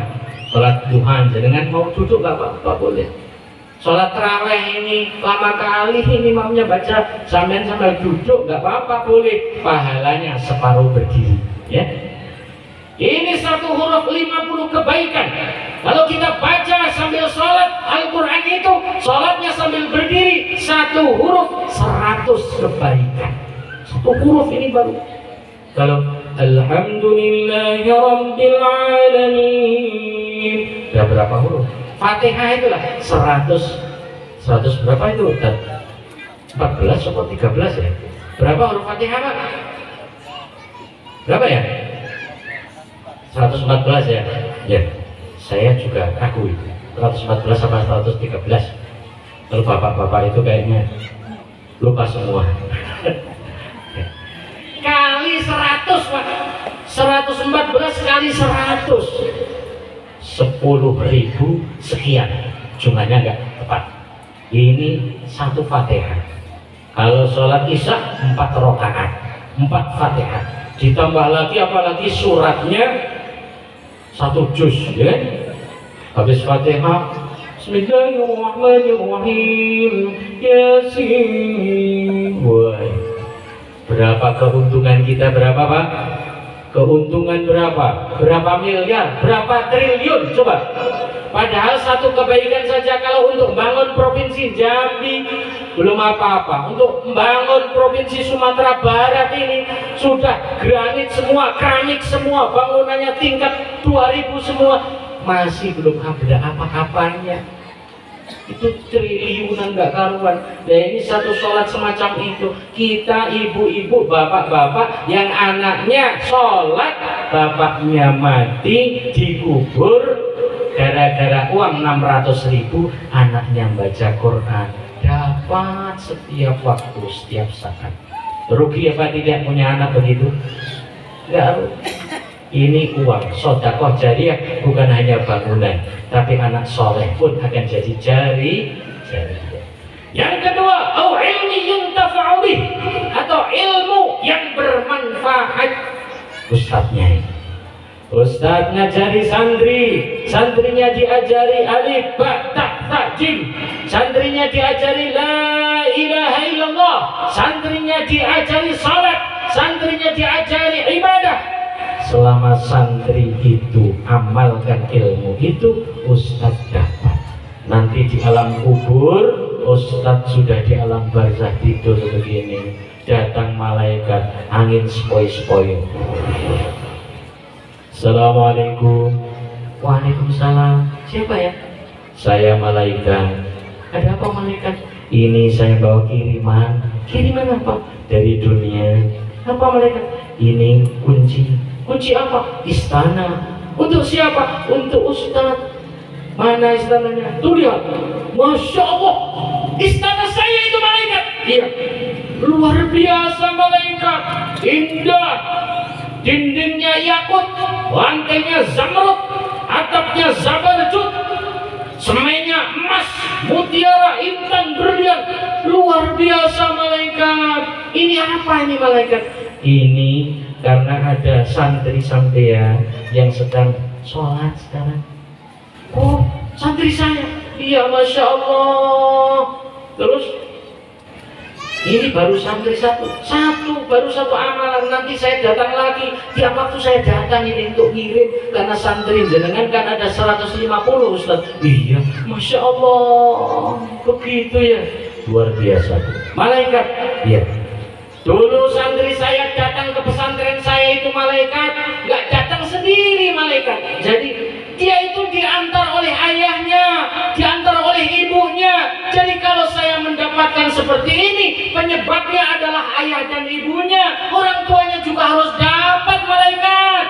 sholat duha, jenengan mau duduk nggak apa-apa, boleh. Sholat tarawih ini lama kali ini imamnya baca, sambil duduk nggak apa-apa, boleh. Pahalanya separuh berdiri, ya. Ini satu huruf 50 kebaikan. Kalau kita baca sambil sholat Al-Quran itu, sholatnya sambil berdiri, satu huruf 100 kebaikan. Satu huruf ini baru. Kalau Alhamdulillahi Rabbil Alamin, berapa huruf? Fatihah itulah 100 berapa itu? 14 atau 13 ya? Berapa huruf Fatihah Pak? Berapa ya? 114 ya? Ya, saya juga akui 114 sama 113. Kalau bapak-bapak itu kayaknya lupa semua. Kali 100 Pak, 114 kali 100, 10.000 sekian, jumlahnya enggak tepat. Ini satu Fatihah. Kalau sholat isya 4 rakaat, 4 Fatihah, ditambah lagi apalagi suratnya 1 juz, ya. Habis Fatihah, Bismillahirrahmanirrahim, Yasin. Wah, berapa keuntungan kita, berapa Pak? Keuntungan berapa? Berapa miliar? Berapa triliun? Coba. Padahal satu kebaikan saja kalau untuk bangun provinsi Jambi belum apa-apa. Untuk membangun provinsi Sumatera Barat ini sudah granit semua, keramik semua, bangunannya tingkat 2000 semua, masih belum ada apa-apanya. Itu triliunan nggak karuan. Nah ini satu sholat semacam itu, kita ibu-ibu, bapak-bapak yang anaknya sholat, bapaknya mati, dikubur gara-gara uang 600.000, anaknya baca Quran, dapat setiap waktu, setiap saat. Rugi apa tidak punya anak begitu? Enggak rugi. Ini uang sedekah jariah, bukan hanya bangunan, tapi anak soleh pun akan jadi jariah. Yang kedua, au ilmi yuntafa'u bih, atau ilmu yang bermanfaat. Ustadznya ini, ustadz ngajari santri, santrinya diajari alif ba ta tha jim, santrinya diajari la ilaha illallah, santrinya diajari salat, santrinya diajari ibadah. Selama santri itu amalkan ilmu itu, ustadz dapat. Nanti di alam kubur, ustadz sudah di alam barzah tidur begini, datang malaikat, angin sepoi-sepoi. Assalamualaikum. Waalaikumsalam. Siapa ya? Saya malaikat. Ada apa malaikat? Ini saya bawa kiriman. Kiriman apa? Dari dunia. Apa malaikat? Ini kunci. Kunci apa? Istana. Untuk siapa? Untuk ustadz. Mana istananya? Tuh lihat. Masya Allah, istana saya itu malaikat. Iya. Luar biasa malaikat. Indah. Dindingnya yakut, lantainya zamrud, atapnya zabarjud, semainya emas, mutiara, intan, berlian. Luar biasa malaikat. Ini apa ini malaikat? Ini karena ada santri sampean yang sedang sholat sekarang. Oh, santri saya. Iya, Masya Allah. Terus ini baru santri satu, baru satu amalan. Nanti saya datang lagi, tiap waktu saya datang ini untuk ngirim, karena santri jenengan kan ada 150 Ustaz. Iya, Masya Allah, begitu ya. Luar biasa malaikat. Iya, dulu santri saya datang ke pesantren saya itu malaikat, nggak datang sendiri malaikat. Jadi dia itu diantar oleh ayahnya, diantar oleh ibunya. Jadi kalau saya mendapatkan seperti ini, penyebabnya adalah ayah dan ibunya. Orang tuanya juga harus dapat malaikat.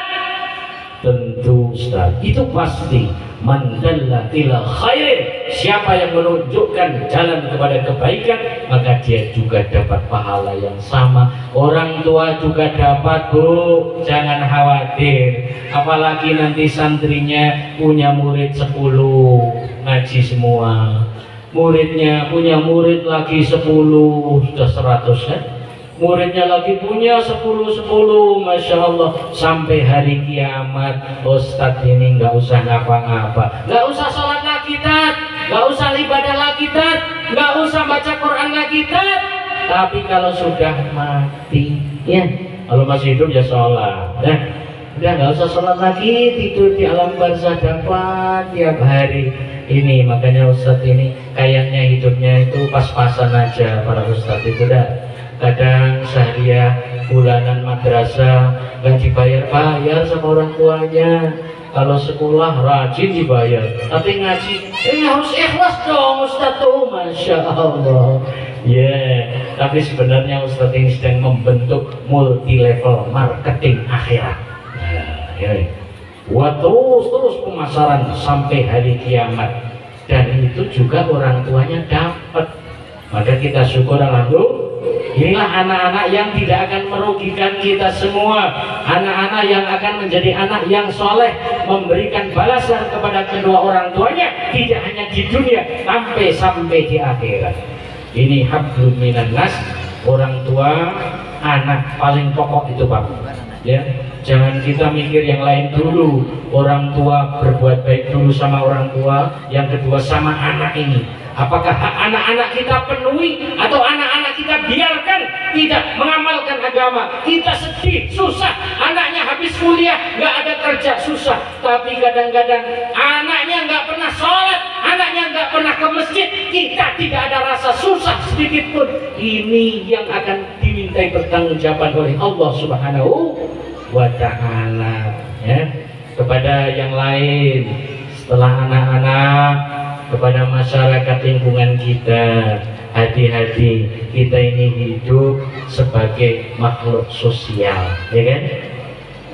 Tentu Ustaz, itu pasti. Man dalla ila khairin, siapa yang menunjukkan jalan kepada kebaikan, maka dia juga dapat pahala yang sama. Orang tua juga dapat, Bu, jangan khawatir. Apalagi nanti santrinya punya murid 10, ngaji semua. Muridnya punya murid lagi 10, sudah 100 kan? Muridnya lagi punya 10, Masya Allah. Sampai hari kiamat, Ustadz ini nggak usah ngapa-ngapa, nggak usah sholat lagi, nggak usah ibadah lagi, nggak usah baca Quran lagi, tapi kalau sudah mati, ya, kalau masih hidup ya sholat, ya. udah nggak usah sholat lagi, tidur di alam barzah dapat tiap hari. Ini makanya Ustadz ini kayaknya hidupnya itu pas-pasan aja. Para Ustadz itu dah kadang seharian bulanan madrasah nggak dibayar sama orang tuanya. Kalau sekolah rajin dibayar, tapi ngaji harus ikhlas dong Ustadz tuh, Masya Allah. Tapi sebenarnya Ustadz ini sedang membentuk multi level marketing akhirat. Buat terus pemasaran sampai hari kiamat, dan itu juga orang tuanya dapat. Maka kita syukur alhamdulillah. Inilah anak-anak yang tidak akan merugikan kita semua, anak-anak yang akan menjadi anak yang soleh, memberikan balasan kepada kedua orang tuanya, tidak hanya di dunia, sampai di akhirat. Ini hablum minan nas, orang tua, anak paling pokok itu Pak. Ya, jangan kita mikir yang lain dulu. Orang tua berbuat baik dulu sama orang tua, yang kedua sama anak ini. Apakah hak anak-anak kita penuhi atau anak-anak kita biarkan tidak mengamalkan agama? Kita sedih, susah. Anaknya habis kuliah, nggak ada kerja, susah. Tapi kadang-kadang anaknya nggak pernah sholat, anaknya nggak pernah ke masjid. Kita tidak ada rasa susah sedikit pun. Ini yang akan dimintai pertanggungjawaban oleh Allah Subhanahu wa Ta'ala. Ya, kepada yang lain, setelah anak-anak, kepada masyarakat lingkungan kita, hati-hati, kita ini hidup sebagai makhluk sosial, ya kan?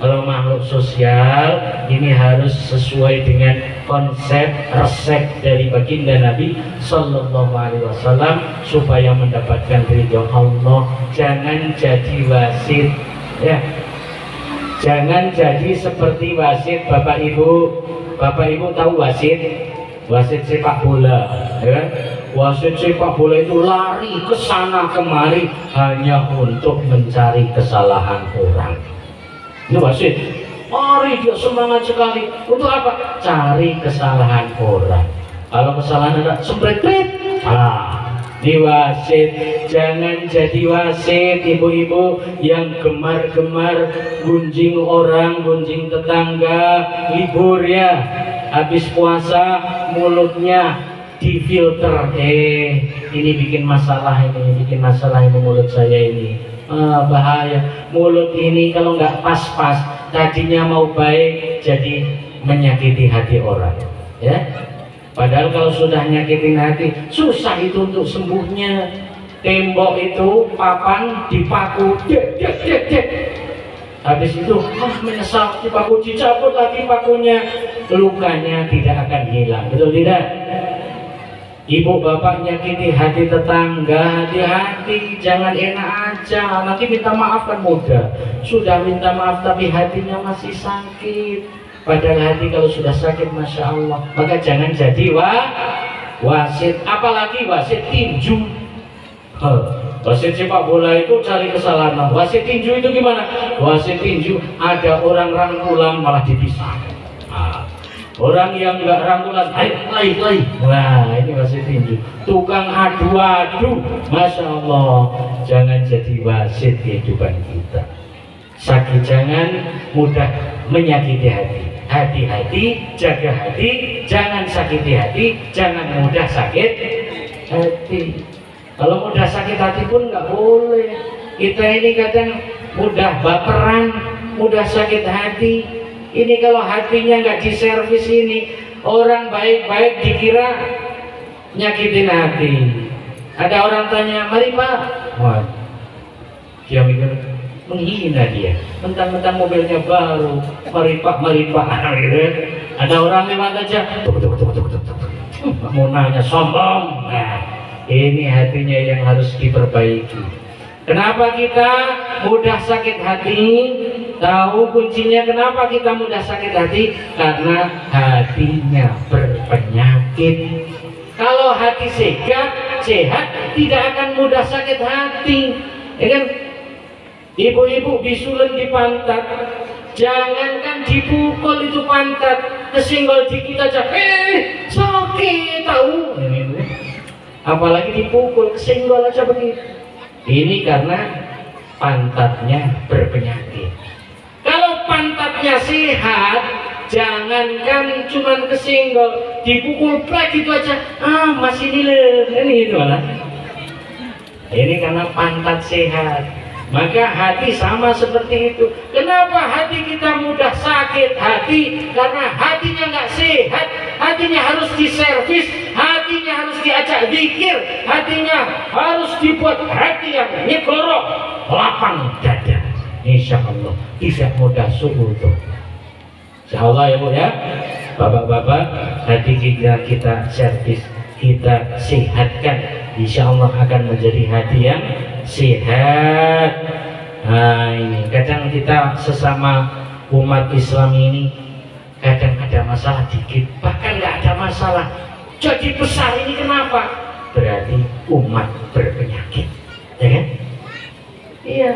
Kalau makhluk sosial ini harus sesuai dengan konsep resep dari baginda Nabi Sallallahu Alaihi Wasallam supaya mendapatkan ridho Allah. Jangan jadi wasit, ya. Jangan jadi seperti wasit. Bapak Ibu tahu wasit? Wasit sepak bola, ya. Wasit sepak bola itu lari ke sana kemari hanya untuk mencari kesalahan orang. Itu wasit. Mari dia semangat sekali. Untuk apa? Cari kesalahan orang. Kalau kesalahan ada, semprit-prit. Ini wasit. Jangan jadi wasit, ibu-ibu yang gemar-gemar gunjing orang, gunjing tetangga, libur ya. Habis puasa mulutnya difilter. Ini bikin masalah ini mulut saya ini. Bahaya. Mulut ini kalau nggak pas-pas, tadinya mau baik jadi menyakiti hati orang. Ya. Padahal kalau sudah nyakitin hati, susah itu untuk sembuhnya. Tembok itu papan dipaku, dek. Habis itu menyesal, dipaku, dicabut lagi pakunya, lukanya tidak akan hilang. Betul tidak? Ibu bapak nyakiti hati tetangga, hati-hati, jangan enak aja. Nanti minta maaf kan mudah. Sudah minta maaf tapi hatinya masih sakit. Padahal hati kalau sudah sakit, Masya Allah, maka jangan jadi wasit, apalagi wasit tinju. Wasit sepak bola itu cari kesalahan. Wasit tinju itu gimana? Wasit tinju ada orang rangkulan malah dipisah. Orang yang nggak rangkulan, lain. Wah, ini wasit tinju. Tukang adu-adu, Masya Allah. Jangan jadi wasit kehidupan kita. Sakit jangan mudah menyakiti hati. Hati-hati, jaga hati, jangan sakiti hati, jangan mudah sakit hati. Kalau mudah sakit hati pun nggak boleh. Kita ini kadang mudah baperan, mudah sakit hati. Ini kalau hatinya nggak diservis ini, orang baik-baik dikira nyakitin hati. Ada orang tanya, mari Pak. Wah, dia mikir menghina dia. Mentang-mentang mobilnya baru, mari Pak. Gitu. Ada orang lewat aja, mau nanya sombong. Nah, ini hatinya yang harus diperbaiki. Kenapa kita mudah sakit hati? Tahu kuncinya kenapa kita mudah sakit hati? Karena hatinya berpenyakit. Kalau hati sehat, tidak akan mudah sakit hati. Ya kan? Ibu-ibu bisulan di pantat, jangankan dipukul itu pantat, kesenggol dikit aja, sakit tahu. Apalagi dipukul, kesenggol aja begitu. Ini karena pantatnya berpenyakit. Kalau Kalau pantatnya sehat, jangankan cuman kesenggol, dipukul plek gitu aja, masih nilai, ini gitu malah. Ini karena pantat sehat. Maka hati sama seperti itu. Kenapa hati kita mudah sakit hati? Karena hatinya nggak sehat. Hatinya harus diservis, hatinya harus diajak zikir, hatinya harus dibuat hati yang nyegoro, lapang dada. Insya Allah tidak mudah subuh. Insya Allah ya Bu ya. Bapak-bapak, hati kita servis, kita sehatkan. Insya Allah akan menjadi hati yang sehat. Nah ini kadang kita sesama umat Islam ini kadang ada masalah dikit, bahkan nggak ada masalah jadi besar. Ini kenapa? Berarti umat berpenyakit, ya kan? Iya.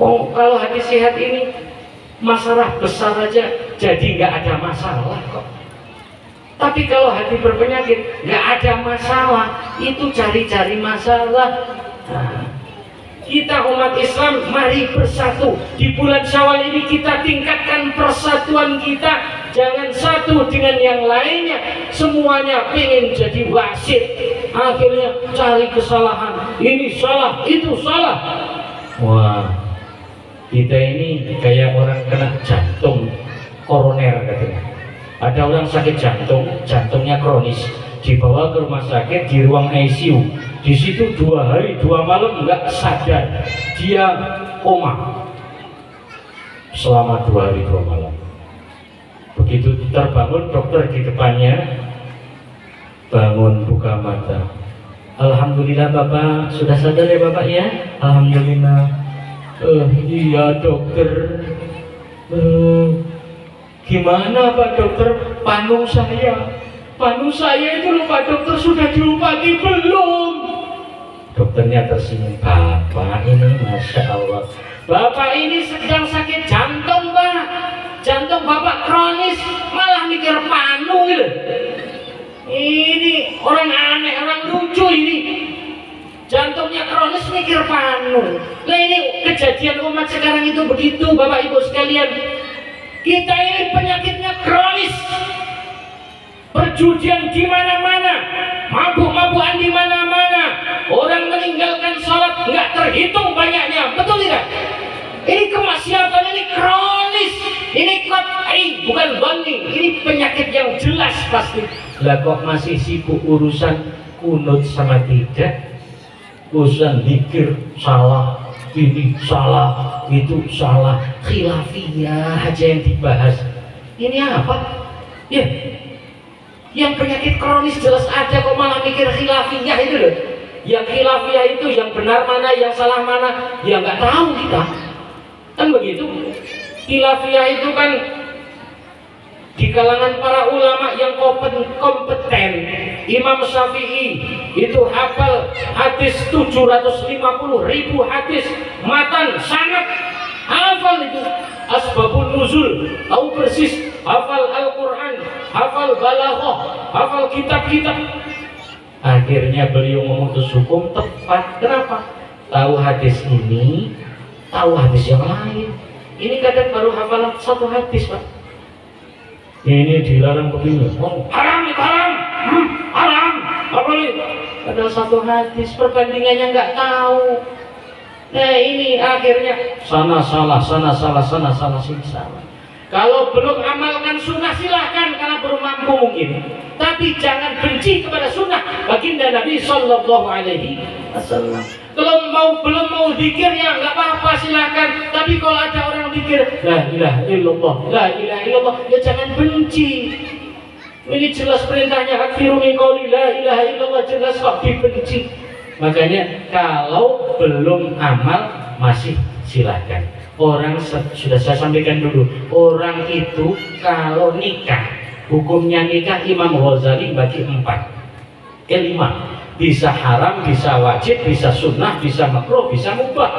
Oh, kalau hati sehat ini masalah besar aja jadi nggak ada masalah kok. Tapi kalau hati berpenyakit nggak ada masalah, itu cari-cari masalah. Nah, kita umat Islam mari bersatu di bulan Syawal ini, kita tingkatkan persatuan kita. Jangan satu dengan yang lainnya, semuanya pengen jadi wasit, akhirnya cari kesalahan, ini salah, itu salah. Wah, kita ini kayak orang kena jantung koroner katanya. Ada orang sakit jantung, jantungnya kronis, dibawa ke rumah sakit di ruang ICU. Di situ 2 hari 2 malam nggak sadar, dia koma selama 2 hari 2 malam. Begitu terbangun, dokter di depannya, bangun buka mata. Alhamdulillah Bapak, sudah sadar ya Bapak ya? Alhamdulillah. Iya dokter. Gimana Pak Dokter? Panung saya itu loh Pak Dokter, sudah diobati belum? Dokternya tersinggung. Bapak ini Masya Allah, Bapak ini sedang sakit jantung Pak. Jantung Bapak kronis, malah mikir panu gitu. Ini orang aneh, orang lucu ini. Jantungnya kronis mikir panu. Nah ini kejadian umat sekarang itu begitu Bapak Ibu sekalian. Kita ini penyakitnya kronis. Perjudian di mana-mana, mabuk-mabukan di mana-mana, orang meninggalkan sholat nggak terhitung banyaknya, betul tidak? Ini kemaksiatan, ini kronis, ini qat'i, bukan dhanni, ini penyakit yang jelas pasti. Lah kok masih sibuk urusan kunut sama tidak, urusan zikir salah, ini salah, itu salah, khilafiyah aja yang dibahas. Ini apa? Ya, yang penyakit kronis jelas ada kok malah mikir khilafiyah itu loh. Yang khilafiyah itu yang benar mana, yang salah mana, ya nggak tahu kita. Kan begitu. Khilafiyah itu kan di kalangan para ulama yang kompeten. Imam Syafi'i itu hafal hadis 750.000 hadis, matan sanad hafal itu. Asbabun nuzul tahu persis, hafal Al-Quran, hafal balaghah, hafal kitab-kitab. Akhirnya beliau memutus hukum tepat. Kenapa? Tahu hadis ini, tahu hadis yang lain. Ini kadang baru hafal 1 hadis Pak. Ini dilarang begini, oh, haram itu haram, haram, apa boleh? Padahal 1 hadis perbandingannya nggak tahu. Nah ini akhirnya sana salah, sana salah, sana salah, sini salah. Kalau belum amalkan sunnah silahkan, karena belum mampu mungkin. Tapi jangan benci kepada sunnah baginda Nabi Sallallahu Alaihi Wasallam. Kalau belum mau zikir ya nggak apa-apa silahkan. Tapi kalau ada orang zikir la ilaha illallah, la ilaha illallah, ya jangan benci. Ini jelas perintahnya akhirul min qouli la ilaha illallah, jelas kok dibenci. Makanya kalau belum amal masih silahkan. Orang sudah saya sampaikan dulu, orang itu kalau nikah, hukumnya nikah Imam Ghazali bagi 4 ke 5, bisa haram, bisa wajib, bisa sunnah, bisa makruh, bisa mubah.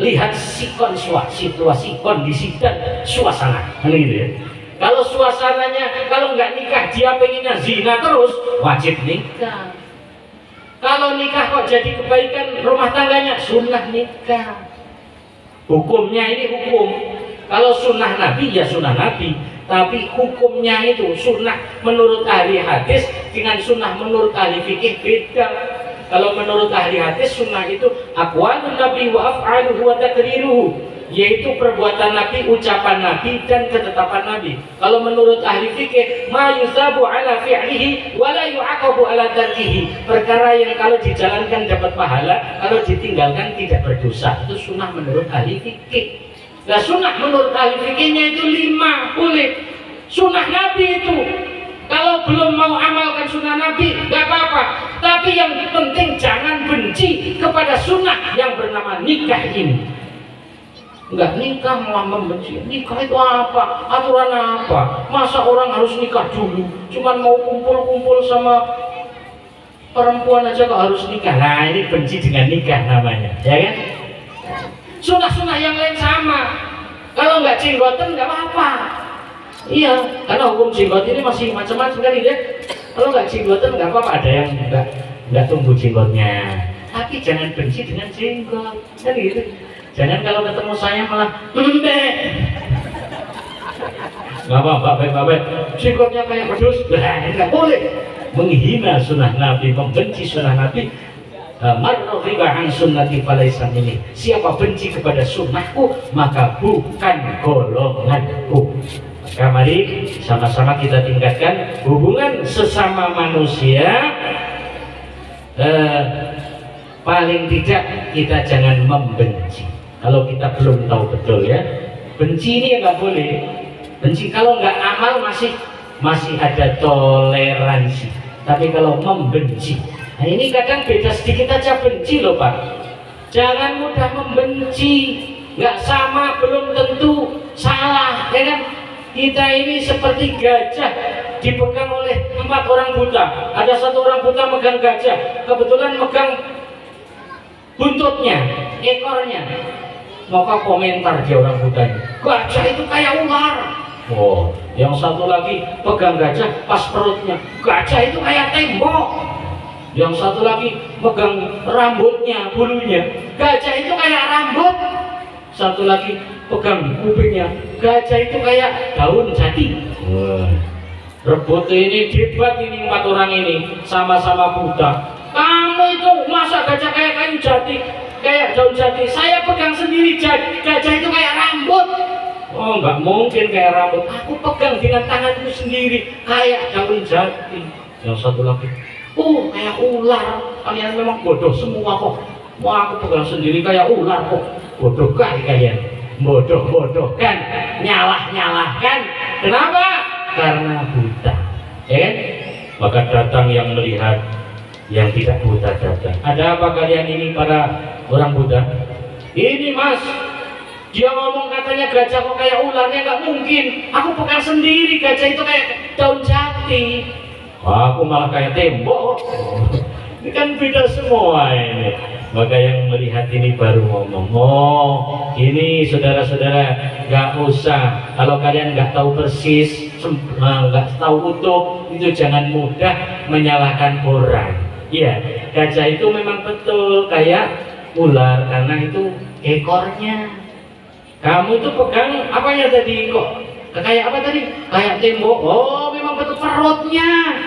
Lihat situasi kondisi dan suasana, gitu ya. Kalau suasananya, kalau nggak nikah dia pengennya zina terus, wajib nikah. Kalau nikah kok jadi kebaikan rumah tangganya, sunnah nikah. Hukumnya ini hukum. Kalau sunnah Nabi ya sunnah Nabi, tapi hukumnya itu sunnah menurut ahli hadis dengan sunnah menurut ahli fikih beda. Kalau menurut ahli hadis sunnah itu aqwalun Nabi wa af'aluhu wa takriruhu, yaitu perbuatan Nabi, ucapan Nabi, dan ketetapan Nabi. Kalau menurut ahli fikih, ma yusabu ala fi'lihi wa la yu'aqabu ala tarkihi, perkara yang kalau dijalankan dapat pahala, kalau ditinggalkan tidak berdosa. Itu sunnah menurut ahli fikih. Nah, sunnah menurut ahli fikihnya itu 5 boleh. Sunnah Nabi itu kalau belum mau amalkan sunnah Nabi nggak apa-apa, tapi yang penting jangan benci kepada sunnah yang bernama nikah ini. Enggak nikah malah membenci. Nikah itu apa? Aturan apa? Masa orang harus nikah dulu? Cuman mau kumpul-kumpul sama perempuan aja kok harus nikah? Nah, ini benci dengan nikah namanya, ya kan? Sunnah-sunnah yang lain sama. Kalau nggak jenggotan nggak apa-apa. Iya, karena hukum jenggot ini masih macam-macam kan ya. Kalau nggak jenggotan nggak apa-apa. Ada yang nggak tumbuh jenggotnya. Tapi jangan benci dengan jenggot, kan gitu. Jangan kalau ketemu saya malah nggak apa-apa, baik-baik. Jenggotnya kayak pedus, nggak boleh. Menghina sunnah Nabi, membenci sunnah Nabi. Marrohibahan sunnati falaysa minni. Siapa benci kepada sunnahku maka bukan golonganku. Maka mari sama-sama kita tingkatkan hubungan sesama manusia. Paling tidak kita jangan membenci. Kalau kita belum tahu betul ya, benci ini ya nggak boleh. Benci kalau nggak amal masih ada toleransi. Tapi kalau membenci, nah ini kadang beda sedikit aja benci loh Pak. Jangan mudah membenci. Nggak sama belum tentu salah, ya kan? Kita ini seperti gajah dipegang oleh 4 orang buta. Ada 1 orang buta megang gajah, kebetulan megang buntutnya, ekornya. Maka komentar dia orang buta ini, gajah itu kayak ular. Oh, yang satu lagi pegang gajah pas perutnya, gajah itu kayak tembok. Yang satu lagi pegang rambutnya, bulunya, gajah itu kayak rambut. Satu lagi pegang kupingnya, gajah itu kayak daun jati. Rebut ini, debat ini 4 orang ini, sama-sama buta. Kamu itu masa gajah kayak kayu jati, kayak daun jati? Saya pegang sendiri gajah itu kayak rambut. Oh, nggak mungkin kayak rambut. Aku pegang dengan tanganku sendiri kayak daun jati. Yang satu lagi, oh kayak ular. Kalian memang bodoh semua kok. Mau aku pegang sendiri kayak ular kok. Bodoh kali kalian. Bodoh-bodohkan, nyalah-nyalahkan. Kenapa? Karena buta, ya kan? Maka datang yang melihat, yang tidak buta datang. Ada apa kalian ini para orang buta? Ini Mas, dia ngomong katanya gajah kok kayak ularnya, nggak mungkin. Aku pegang sendiri gajah itu kayak daun jati. Aku malah kayak tembok. Ini kan beda semua ini. Maka yang melihat ini baru ngomong, oh ini saudara-saudara, nggak usah. Kalau kalian nggak tahu persis, nggak tahu utuh, itu jangan mudah menyalahkan orang. Iya, gajah itu memang betul kayak ular karena itu ekornya. Kamu itu pegang apanya tadi kok? Kayak apa tadi? Kayak tembok. Oh, memang betul perutnya.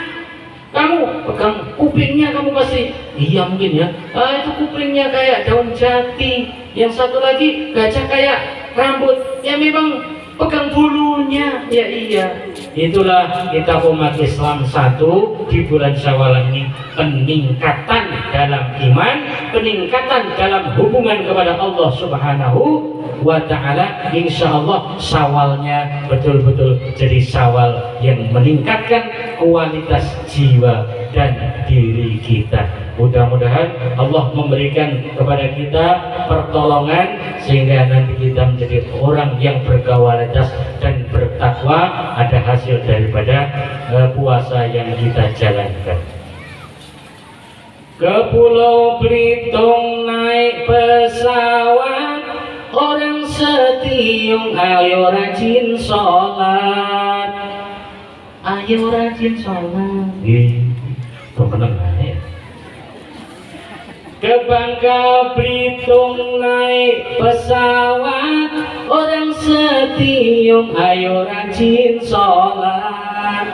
Kamu pegang kupingnya, kamu pasti iya mungkin ya. Itu kupingnya kayak daun jati. Yang satu lagi gajah kayak rambut. Ya memang pegang bulunya. Ya iya. Itulah kita umat Islam satu di bulan Syawal ini, peningkatan dalam iman, peningkatan dalam hubungan kepada Allah Subhanahu wa ta'ala. Insya Allah Syawalnya betul-betul jadi Syawal yang meningkatkan kualitas jiwa dan diri kita. Mudah-mudahan Allah memberikan kepada kita pertolongan sehingga nanti kita menjadi orang yang berkualitas dan bertakwa, ada hasil daripada puasa yang kita jalankan. Ke Pulau Belitung naik pesawat, orang setiung ayo rajin sholat, ayo rajin sholat. Temen-temen ya. Ke Bangka Belitung naik pesawat, orang setiung tiung ayo rajin sholat.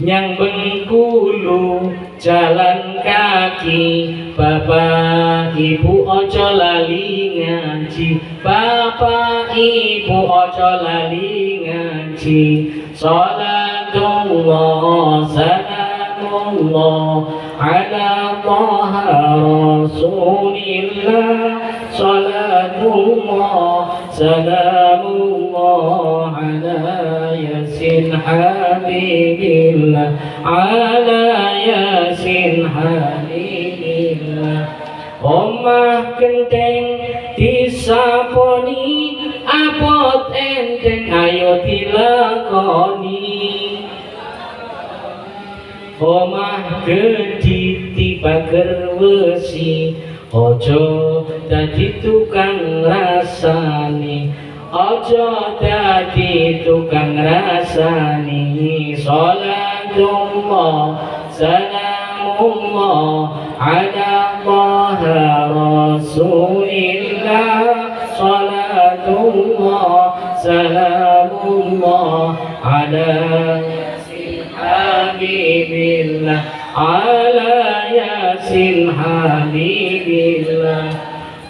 Yang Bengkulu jalan kaki, bapak ibu ojo lali ngaji, bapak ibu ojo lali ngaji. Salatullah salamullah ala taha rasulillah. Salatullah salamullah ala yasin habibillah, ala yasin habibillah. Omah genteng disaponi, apot enteng ayo dilakoni. Omah gedhi dipager wesi, ojo dadi tukang rasani, ojo dadi tukang rasani. Salatullah salamullah ala taha rasulillah. Salatullah salamullah ala yasin habibillah, ala yasin habibillah.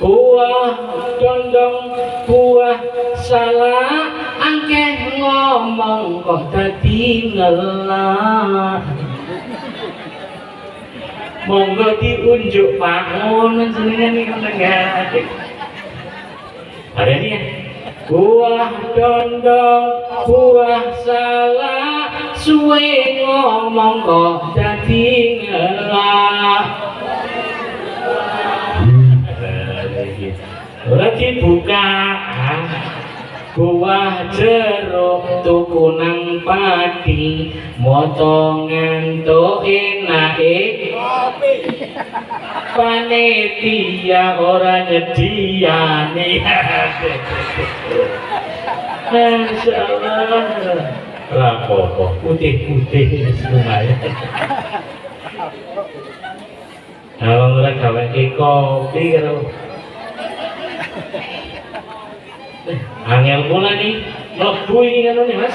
Buah dondong buah salah, angkeh ngomong kok dadi ngelak. Monggo diunjuk Pak ngono jenengan iki tengah. Ada ini ya. Buah dondong buah salah, suwe ngomong kok dadi ngelak. Ora dibuka. Buah jeruk tuku nang padi, motongan to enake panitia ora nyediani. Masyaallah. Rapopo putih-putih lumayan. Kalau ora gawe kopi karo angel pula nih, mlebu iki ngono nih Mas.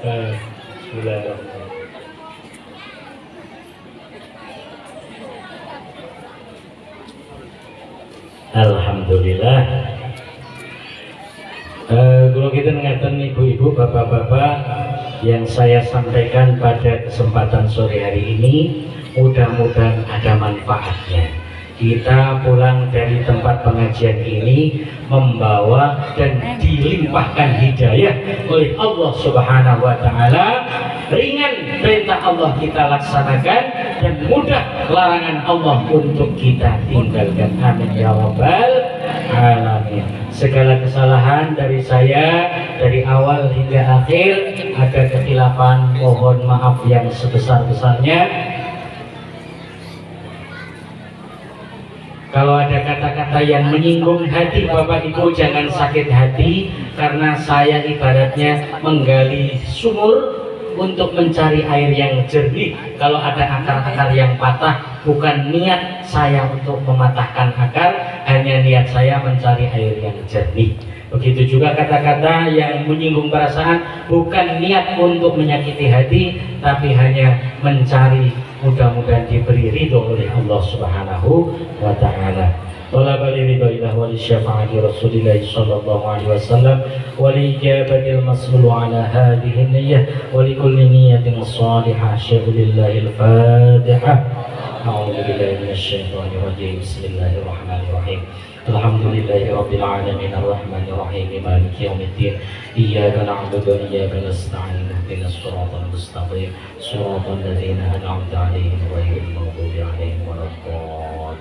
Bismillahirrahmanirrahim. Alhamdulillah. Kalau kita ngeten ibu-ibu, bapak-bapak, yang saya sampaikan pada kesempatan sore hari ini mudah-mudahan ada manfaatnya. Kita pulang dari tempat pengajian ini membawa dan dilimpahkan hidayah oleh Allah Subhanahu wa Ta'ala. Ringan perintah Allah kita laksanakan dan mudah larangan Allah untuk kita tinggalkan. Amin ya rabbal alamin. Segala kesalahan dari saya dari awal hingga akhir, ada kekhilafan, mohon maaf yang sebesar-besarnya. Kalau ada kata-kata yang menyinggung hati Bapak Ibu, jangan sakit hati, karena saya ibaratnya menggali sumur untuk mencari air yang jernih. Kalau ada akar-akar yang patah, bukan niat saya untuk mematahkan akar, hanya niat saya mencari air yang jernih. Begitu juga kata-kata yang menyinggung perasaan, bukan niat untuk menyakiti hati, tapi hanya mencari, mudah-mudahan diberi ridho oleh Allah Subhanahu wa Ta'ala. Talaba liridhillah wa li syafaati Rasulillah sallallahu alaihi wasallam wa li ijabatil mas'ul ala hadhihi niyyah wa li kulli niyyatin salihah. Syai'ulillahil Fatihah. A'udzu billahi minasy syaithanir rajim. Bismillahirrahmanirrahim. Alhamdulillahi rabbil alamin arrahmanir rahim maliki yaumiddin iyyaka na'budu wa iyyaka nasta'in ihdinas siratal mustaqim siratal ladzina an'amta 'alaihim ghairil maghdubi 'alaihim waladdallin.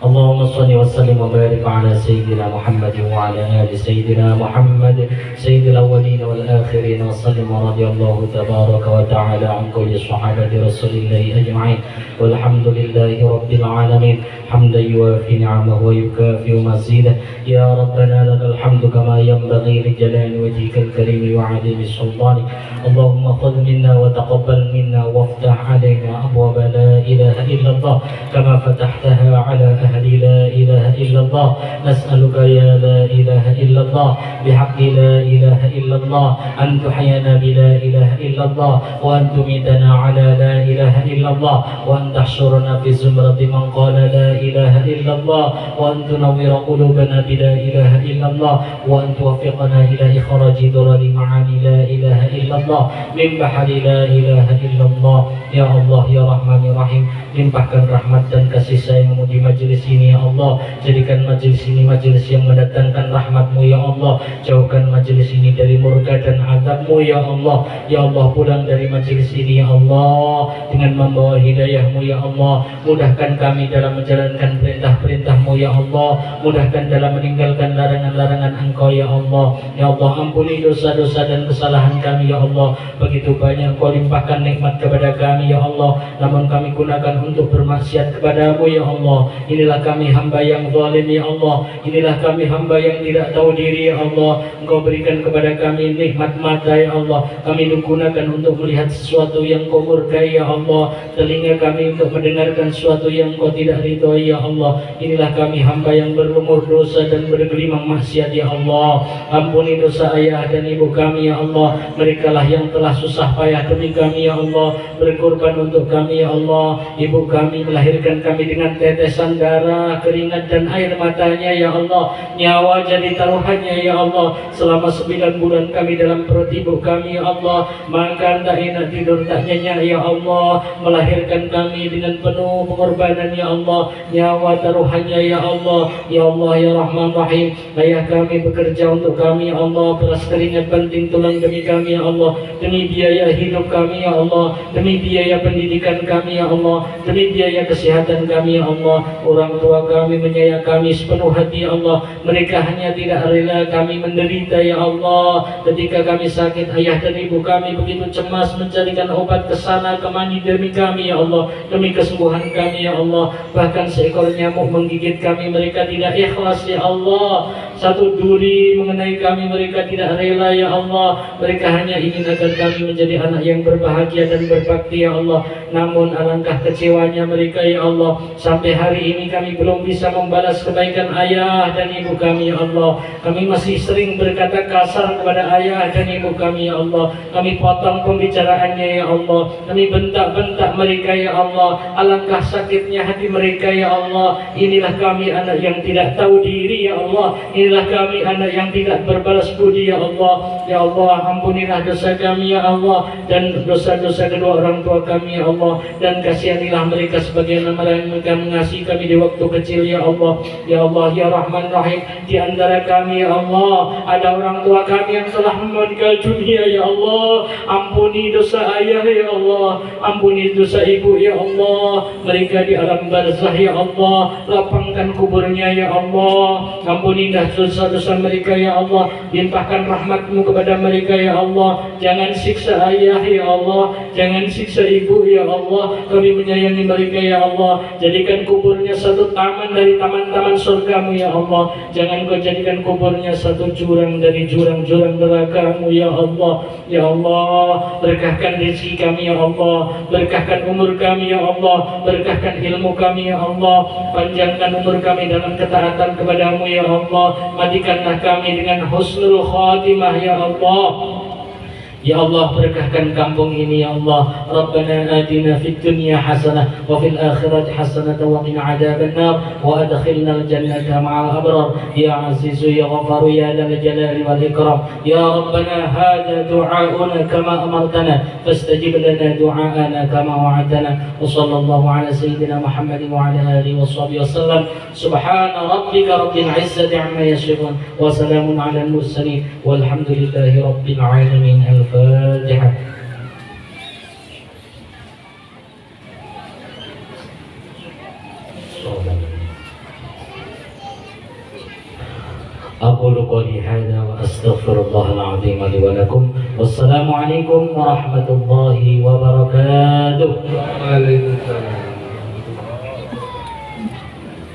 اللهم اللهم صل وسلم وبارك على سيدنا محمد وعلى آل سيدنا محمد سيد الأولين والآخرين وسلم ورضي الله تبارك وتعالى عن كل صحابة رسول الله أجمعين والحمد لله رب العالمين حمدا يوافي نعمه ويكافئ مزيده يا ربنا لك الحمد كما ينبغي لجلال وجهك الكريم وعظيم سلطانك اللهم خذ منا وتقبل منا وافتح علينا أبواب لا إله إلا الله كما فتحتها على أهل لا إله إلا الله نسألك يا لا إله إلا الله بحق لا إله إلا الله أن تحيينا بلا إله إلا الله وأن تميتنا على لا إله إلا الله وأن تحشرنا في زمرة من قال لا إله إلا الله وأن تنور قلوبنا بلا إله إلا الله وأن توفقنا إلى إخراج درر معاني لا إله إلا الله من بحر لا إله إلا الله يا الله يا رحمن الرحيم limpahkan rahmat dan kasih sayang-Mu di majelis ini ya Allah. Jadikan majelis ini majelis yang mendatangkan rahmat-Mu ya Allah. Jauhkan majelis ini dari murka dan azab-Mu ya Allah. Ya Allah, pulang dari majelis ini ya Allah dengan membawa hidayah-Mu ya Allah. Mudahkan kami dalam menjalankan perintah-perintah-Mu ya Allah. Mudahkan dalam meninggalkan larangan-larangan Engkau ya Allah. Ya Allah, ampuni dosa-dosa dan kesalahan kami ya Allah. Begitu banyak Engkau limpahkan nikmat kepada kami ya Allah, namun kami gunakan untuk bermaksiat kepadamu ya Allah. Inilah kami hamba yang zalim ya Allah. Inilah kami hamba yang tidak tahu diri ya Allah. Engkau berikan kepada kami nikmat mata ya Allah, kami gunakan untuk melihat sesuatu yang Kau murkai ya Allah. Telinga kami untuk mendengarkan sesuatu yang Kau tidak ridhoi ya Allah. Inilah kami hamba yang berlumur dosa dan bergelimang maksiat ya Allah. Ampuni dosa ayah dan ibu kami ya Allah. Mereka lah yang telah susah payah demi kami ya Allah, berkorban untuk kami ya Allah. Ibu kami melahirkan kami dengan tetesan darah, keringat dan air matanya ya Allah. Nyawa jadi taruhannya ya Allah. Selama 9 bulan kami dalam perut ibu kami ya Allah. Makan tak enak, tidur tak nyenyak ya Allah. Melahirkan kami dengan penuh pengorbanan ya Allah. Nyawa taruhannya ya Allah. Ya Allah ya Rahman Rahim. Ayah kami bekerja untuk kami ya Allah. Beras keringat banting tulang demi kami ya Allah. Demi biaya hidup kami ya Allah. Demi biaya pendidikan kami ya Allah. Demi biaya kesehatan kami ya Allah. Orang tua kami menyayang kami sepenuh hati ya Allah. Mereka hanya tidak rela kami menderita ya Allah. Ketika kami sakit, ayah dan ibu kami begitu cemas mencarikan obat kesana kemari demi kami ya Allah, demi kesembuhan kami ya Allah. Bahkan seekor nyamuk menggigit kami, mereka tidak ikhlas ya Allah. Satu duri mengenai kami, mereka tidak rela ya Allah. Mereka hanya ingin agar kami menjadi anak yang berbahagia dan berbakti ya Allah. Namun alangkah kecewanya mereka ya Allah. Sampai hari ini kami belum bisa membalas kebaikan ayah dan ibu kami ya Allah. Kami masih sering berkata kasar kepada ayah dan ibu kami ya Allah. Kami potong pembicaraannya ya Allah. Kami bentak-bentak mereka ya Allah. Alangkah sakitnya hati mereka ya Allah. Inilah kami anak yang tidak tahu diri ya Allah. Inilah kami anak yang tidak berbalas budi ya Allah. Ya Allah, ampunilah dosa kami ya Allah, dan dosa-dosa kedua orang tua kami ya Allah. Dan kasihanilah mereka sebagaimana mereka mengasihi kami di waktu kecil ya Allah. Ya Allah ya Rahman Rahim. Di antara kami ya Allah ada orang tua kami yang telah meninggal dunia ya Allah. Ampuni dosa ayah ya Allah. Ampuni dosa ibu ya Allah. Mereka di alam barzah ya Allah. Lapangkan kuburnya ya Allah. Ampunilah dosa-dosa mereka ya Allah. Limpahkan rahmat-Mu kepada mereka ya Allah. Jangan siksa ayah ya Allah. Jangan siksa ibu ya Allah. Kami menyayangi mereka ya Allah. Jadikan kuburnya satu taman dari taman-taman surga-Mu ya Allah. Jangan Kau jadikan kuburnya satu jurang dari jurang-jurang neraka-Mu ya Allah. Ya Allah, berkahkan rezeki kami ya Allah. Berkahkan umur kami ya Allah. Berkahkan ilmu kami ya Allah. Panjangkan umur kami dalam ketaatan kepada-Mu ya Allah. Matikanlah kami dengan husnul khatimah ya Allah. Ya Allah, berkahkan kampung ini ya Allah. Rabbana atina fid dunya hasanah wa fil akhirati hasanah wa qina adzabannar wa adkhilnal jannata ma'al abrar ya azizu ya ghaffar ya dzal jalali wal ikram. Ya Rabbana hadha du'auna kama amartana fastajib lana du'aana kama wa'adtana. Wa sallallahu ala sayyidina Muhammadin wa ala alihi wa sahbihi wasallam. Subhana rabbika rabbil izzati amma yasifun wa salamun ala al mursalin walhamdulillahi rabbil alamin. الفاتحة. Aqulu qouli hadza wa astaghfirullahal azim li wa lakum. Wassalamualaikum warahmatullahi wabarakatuh.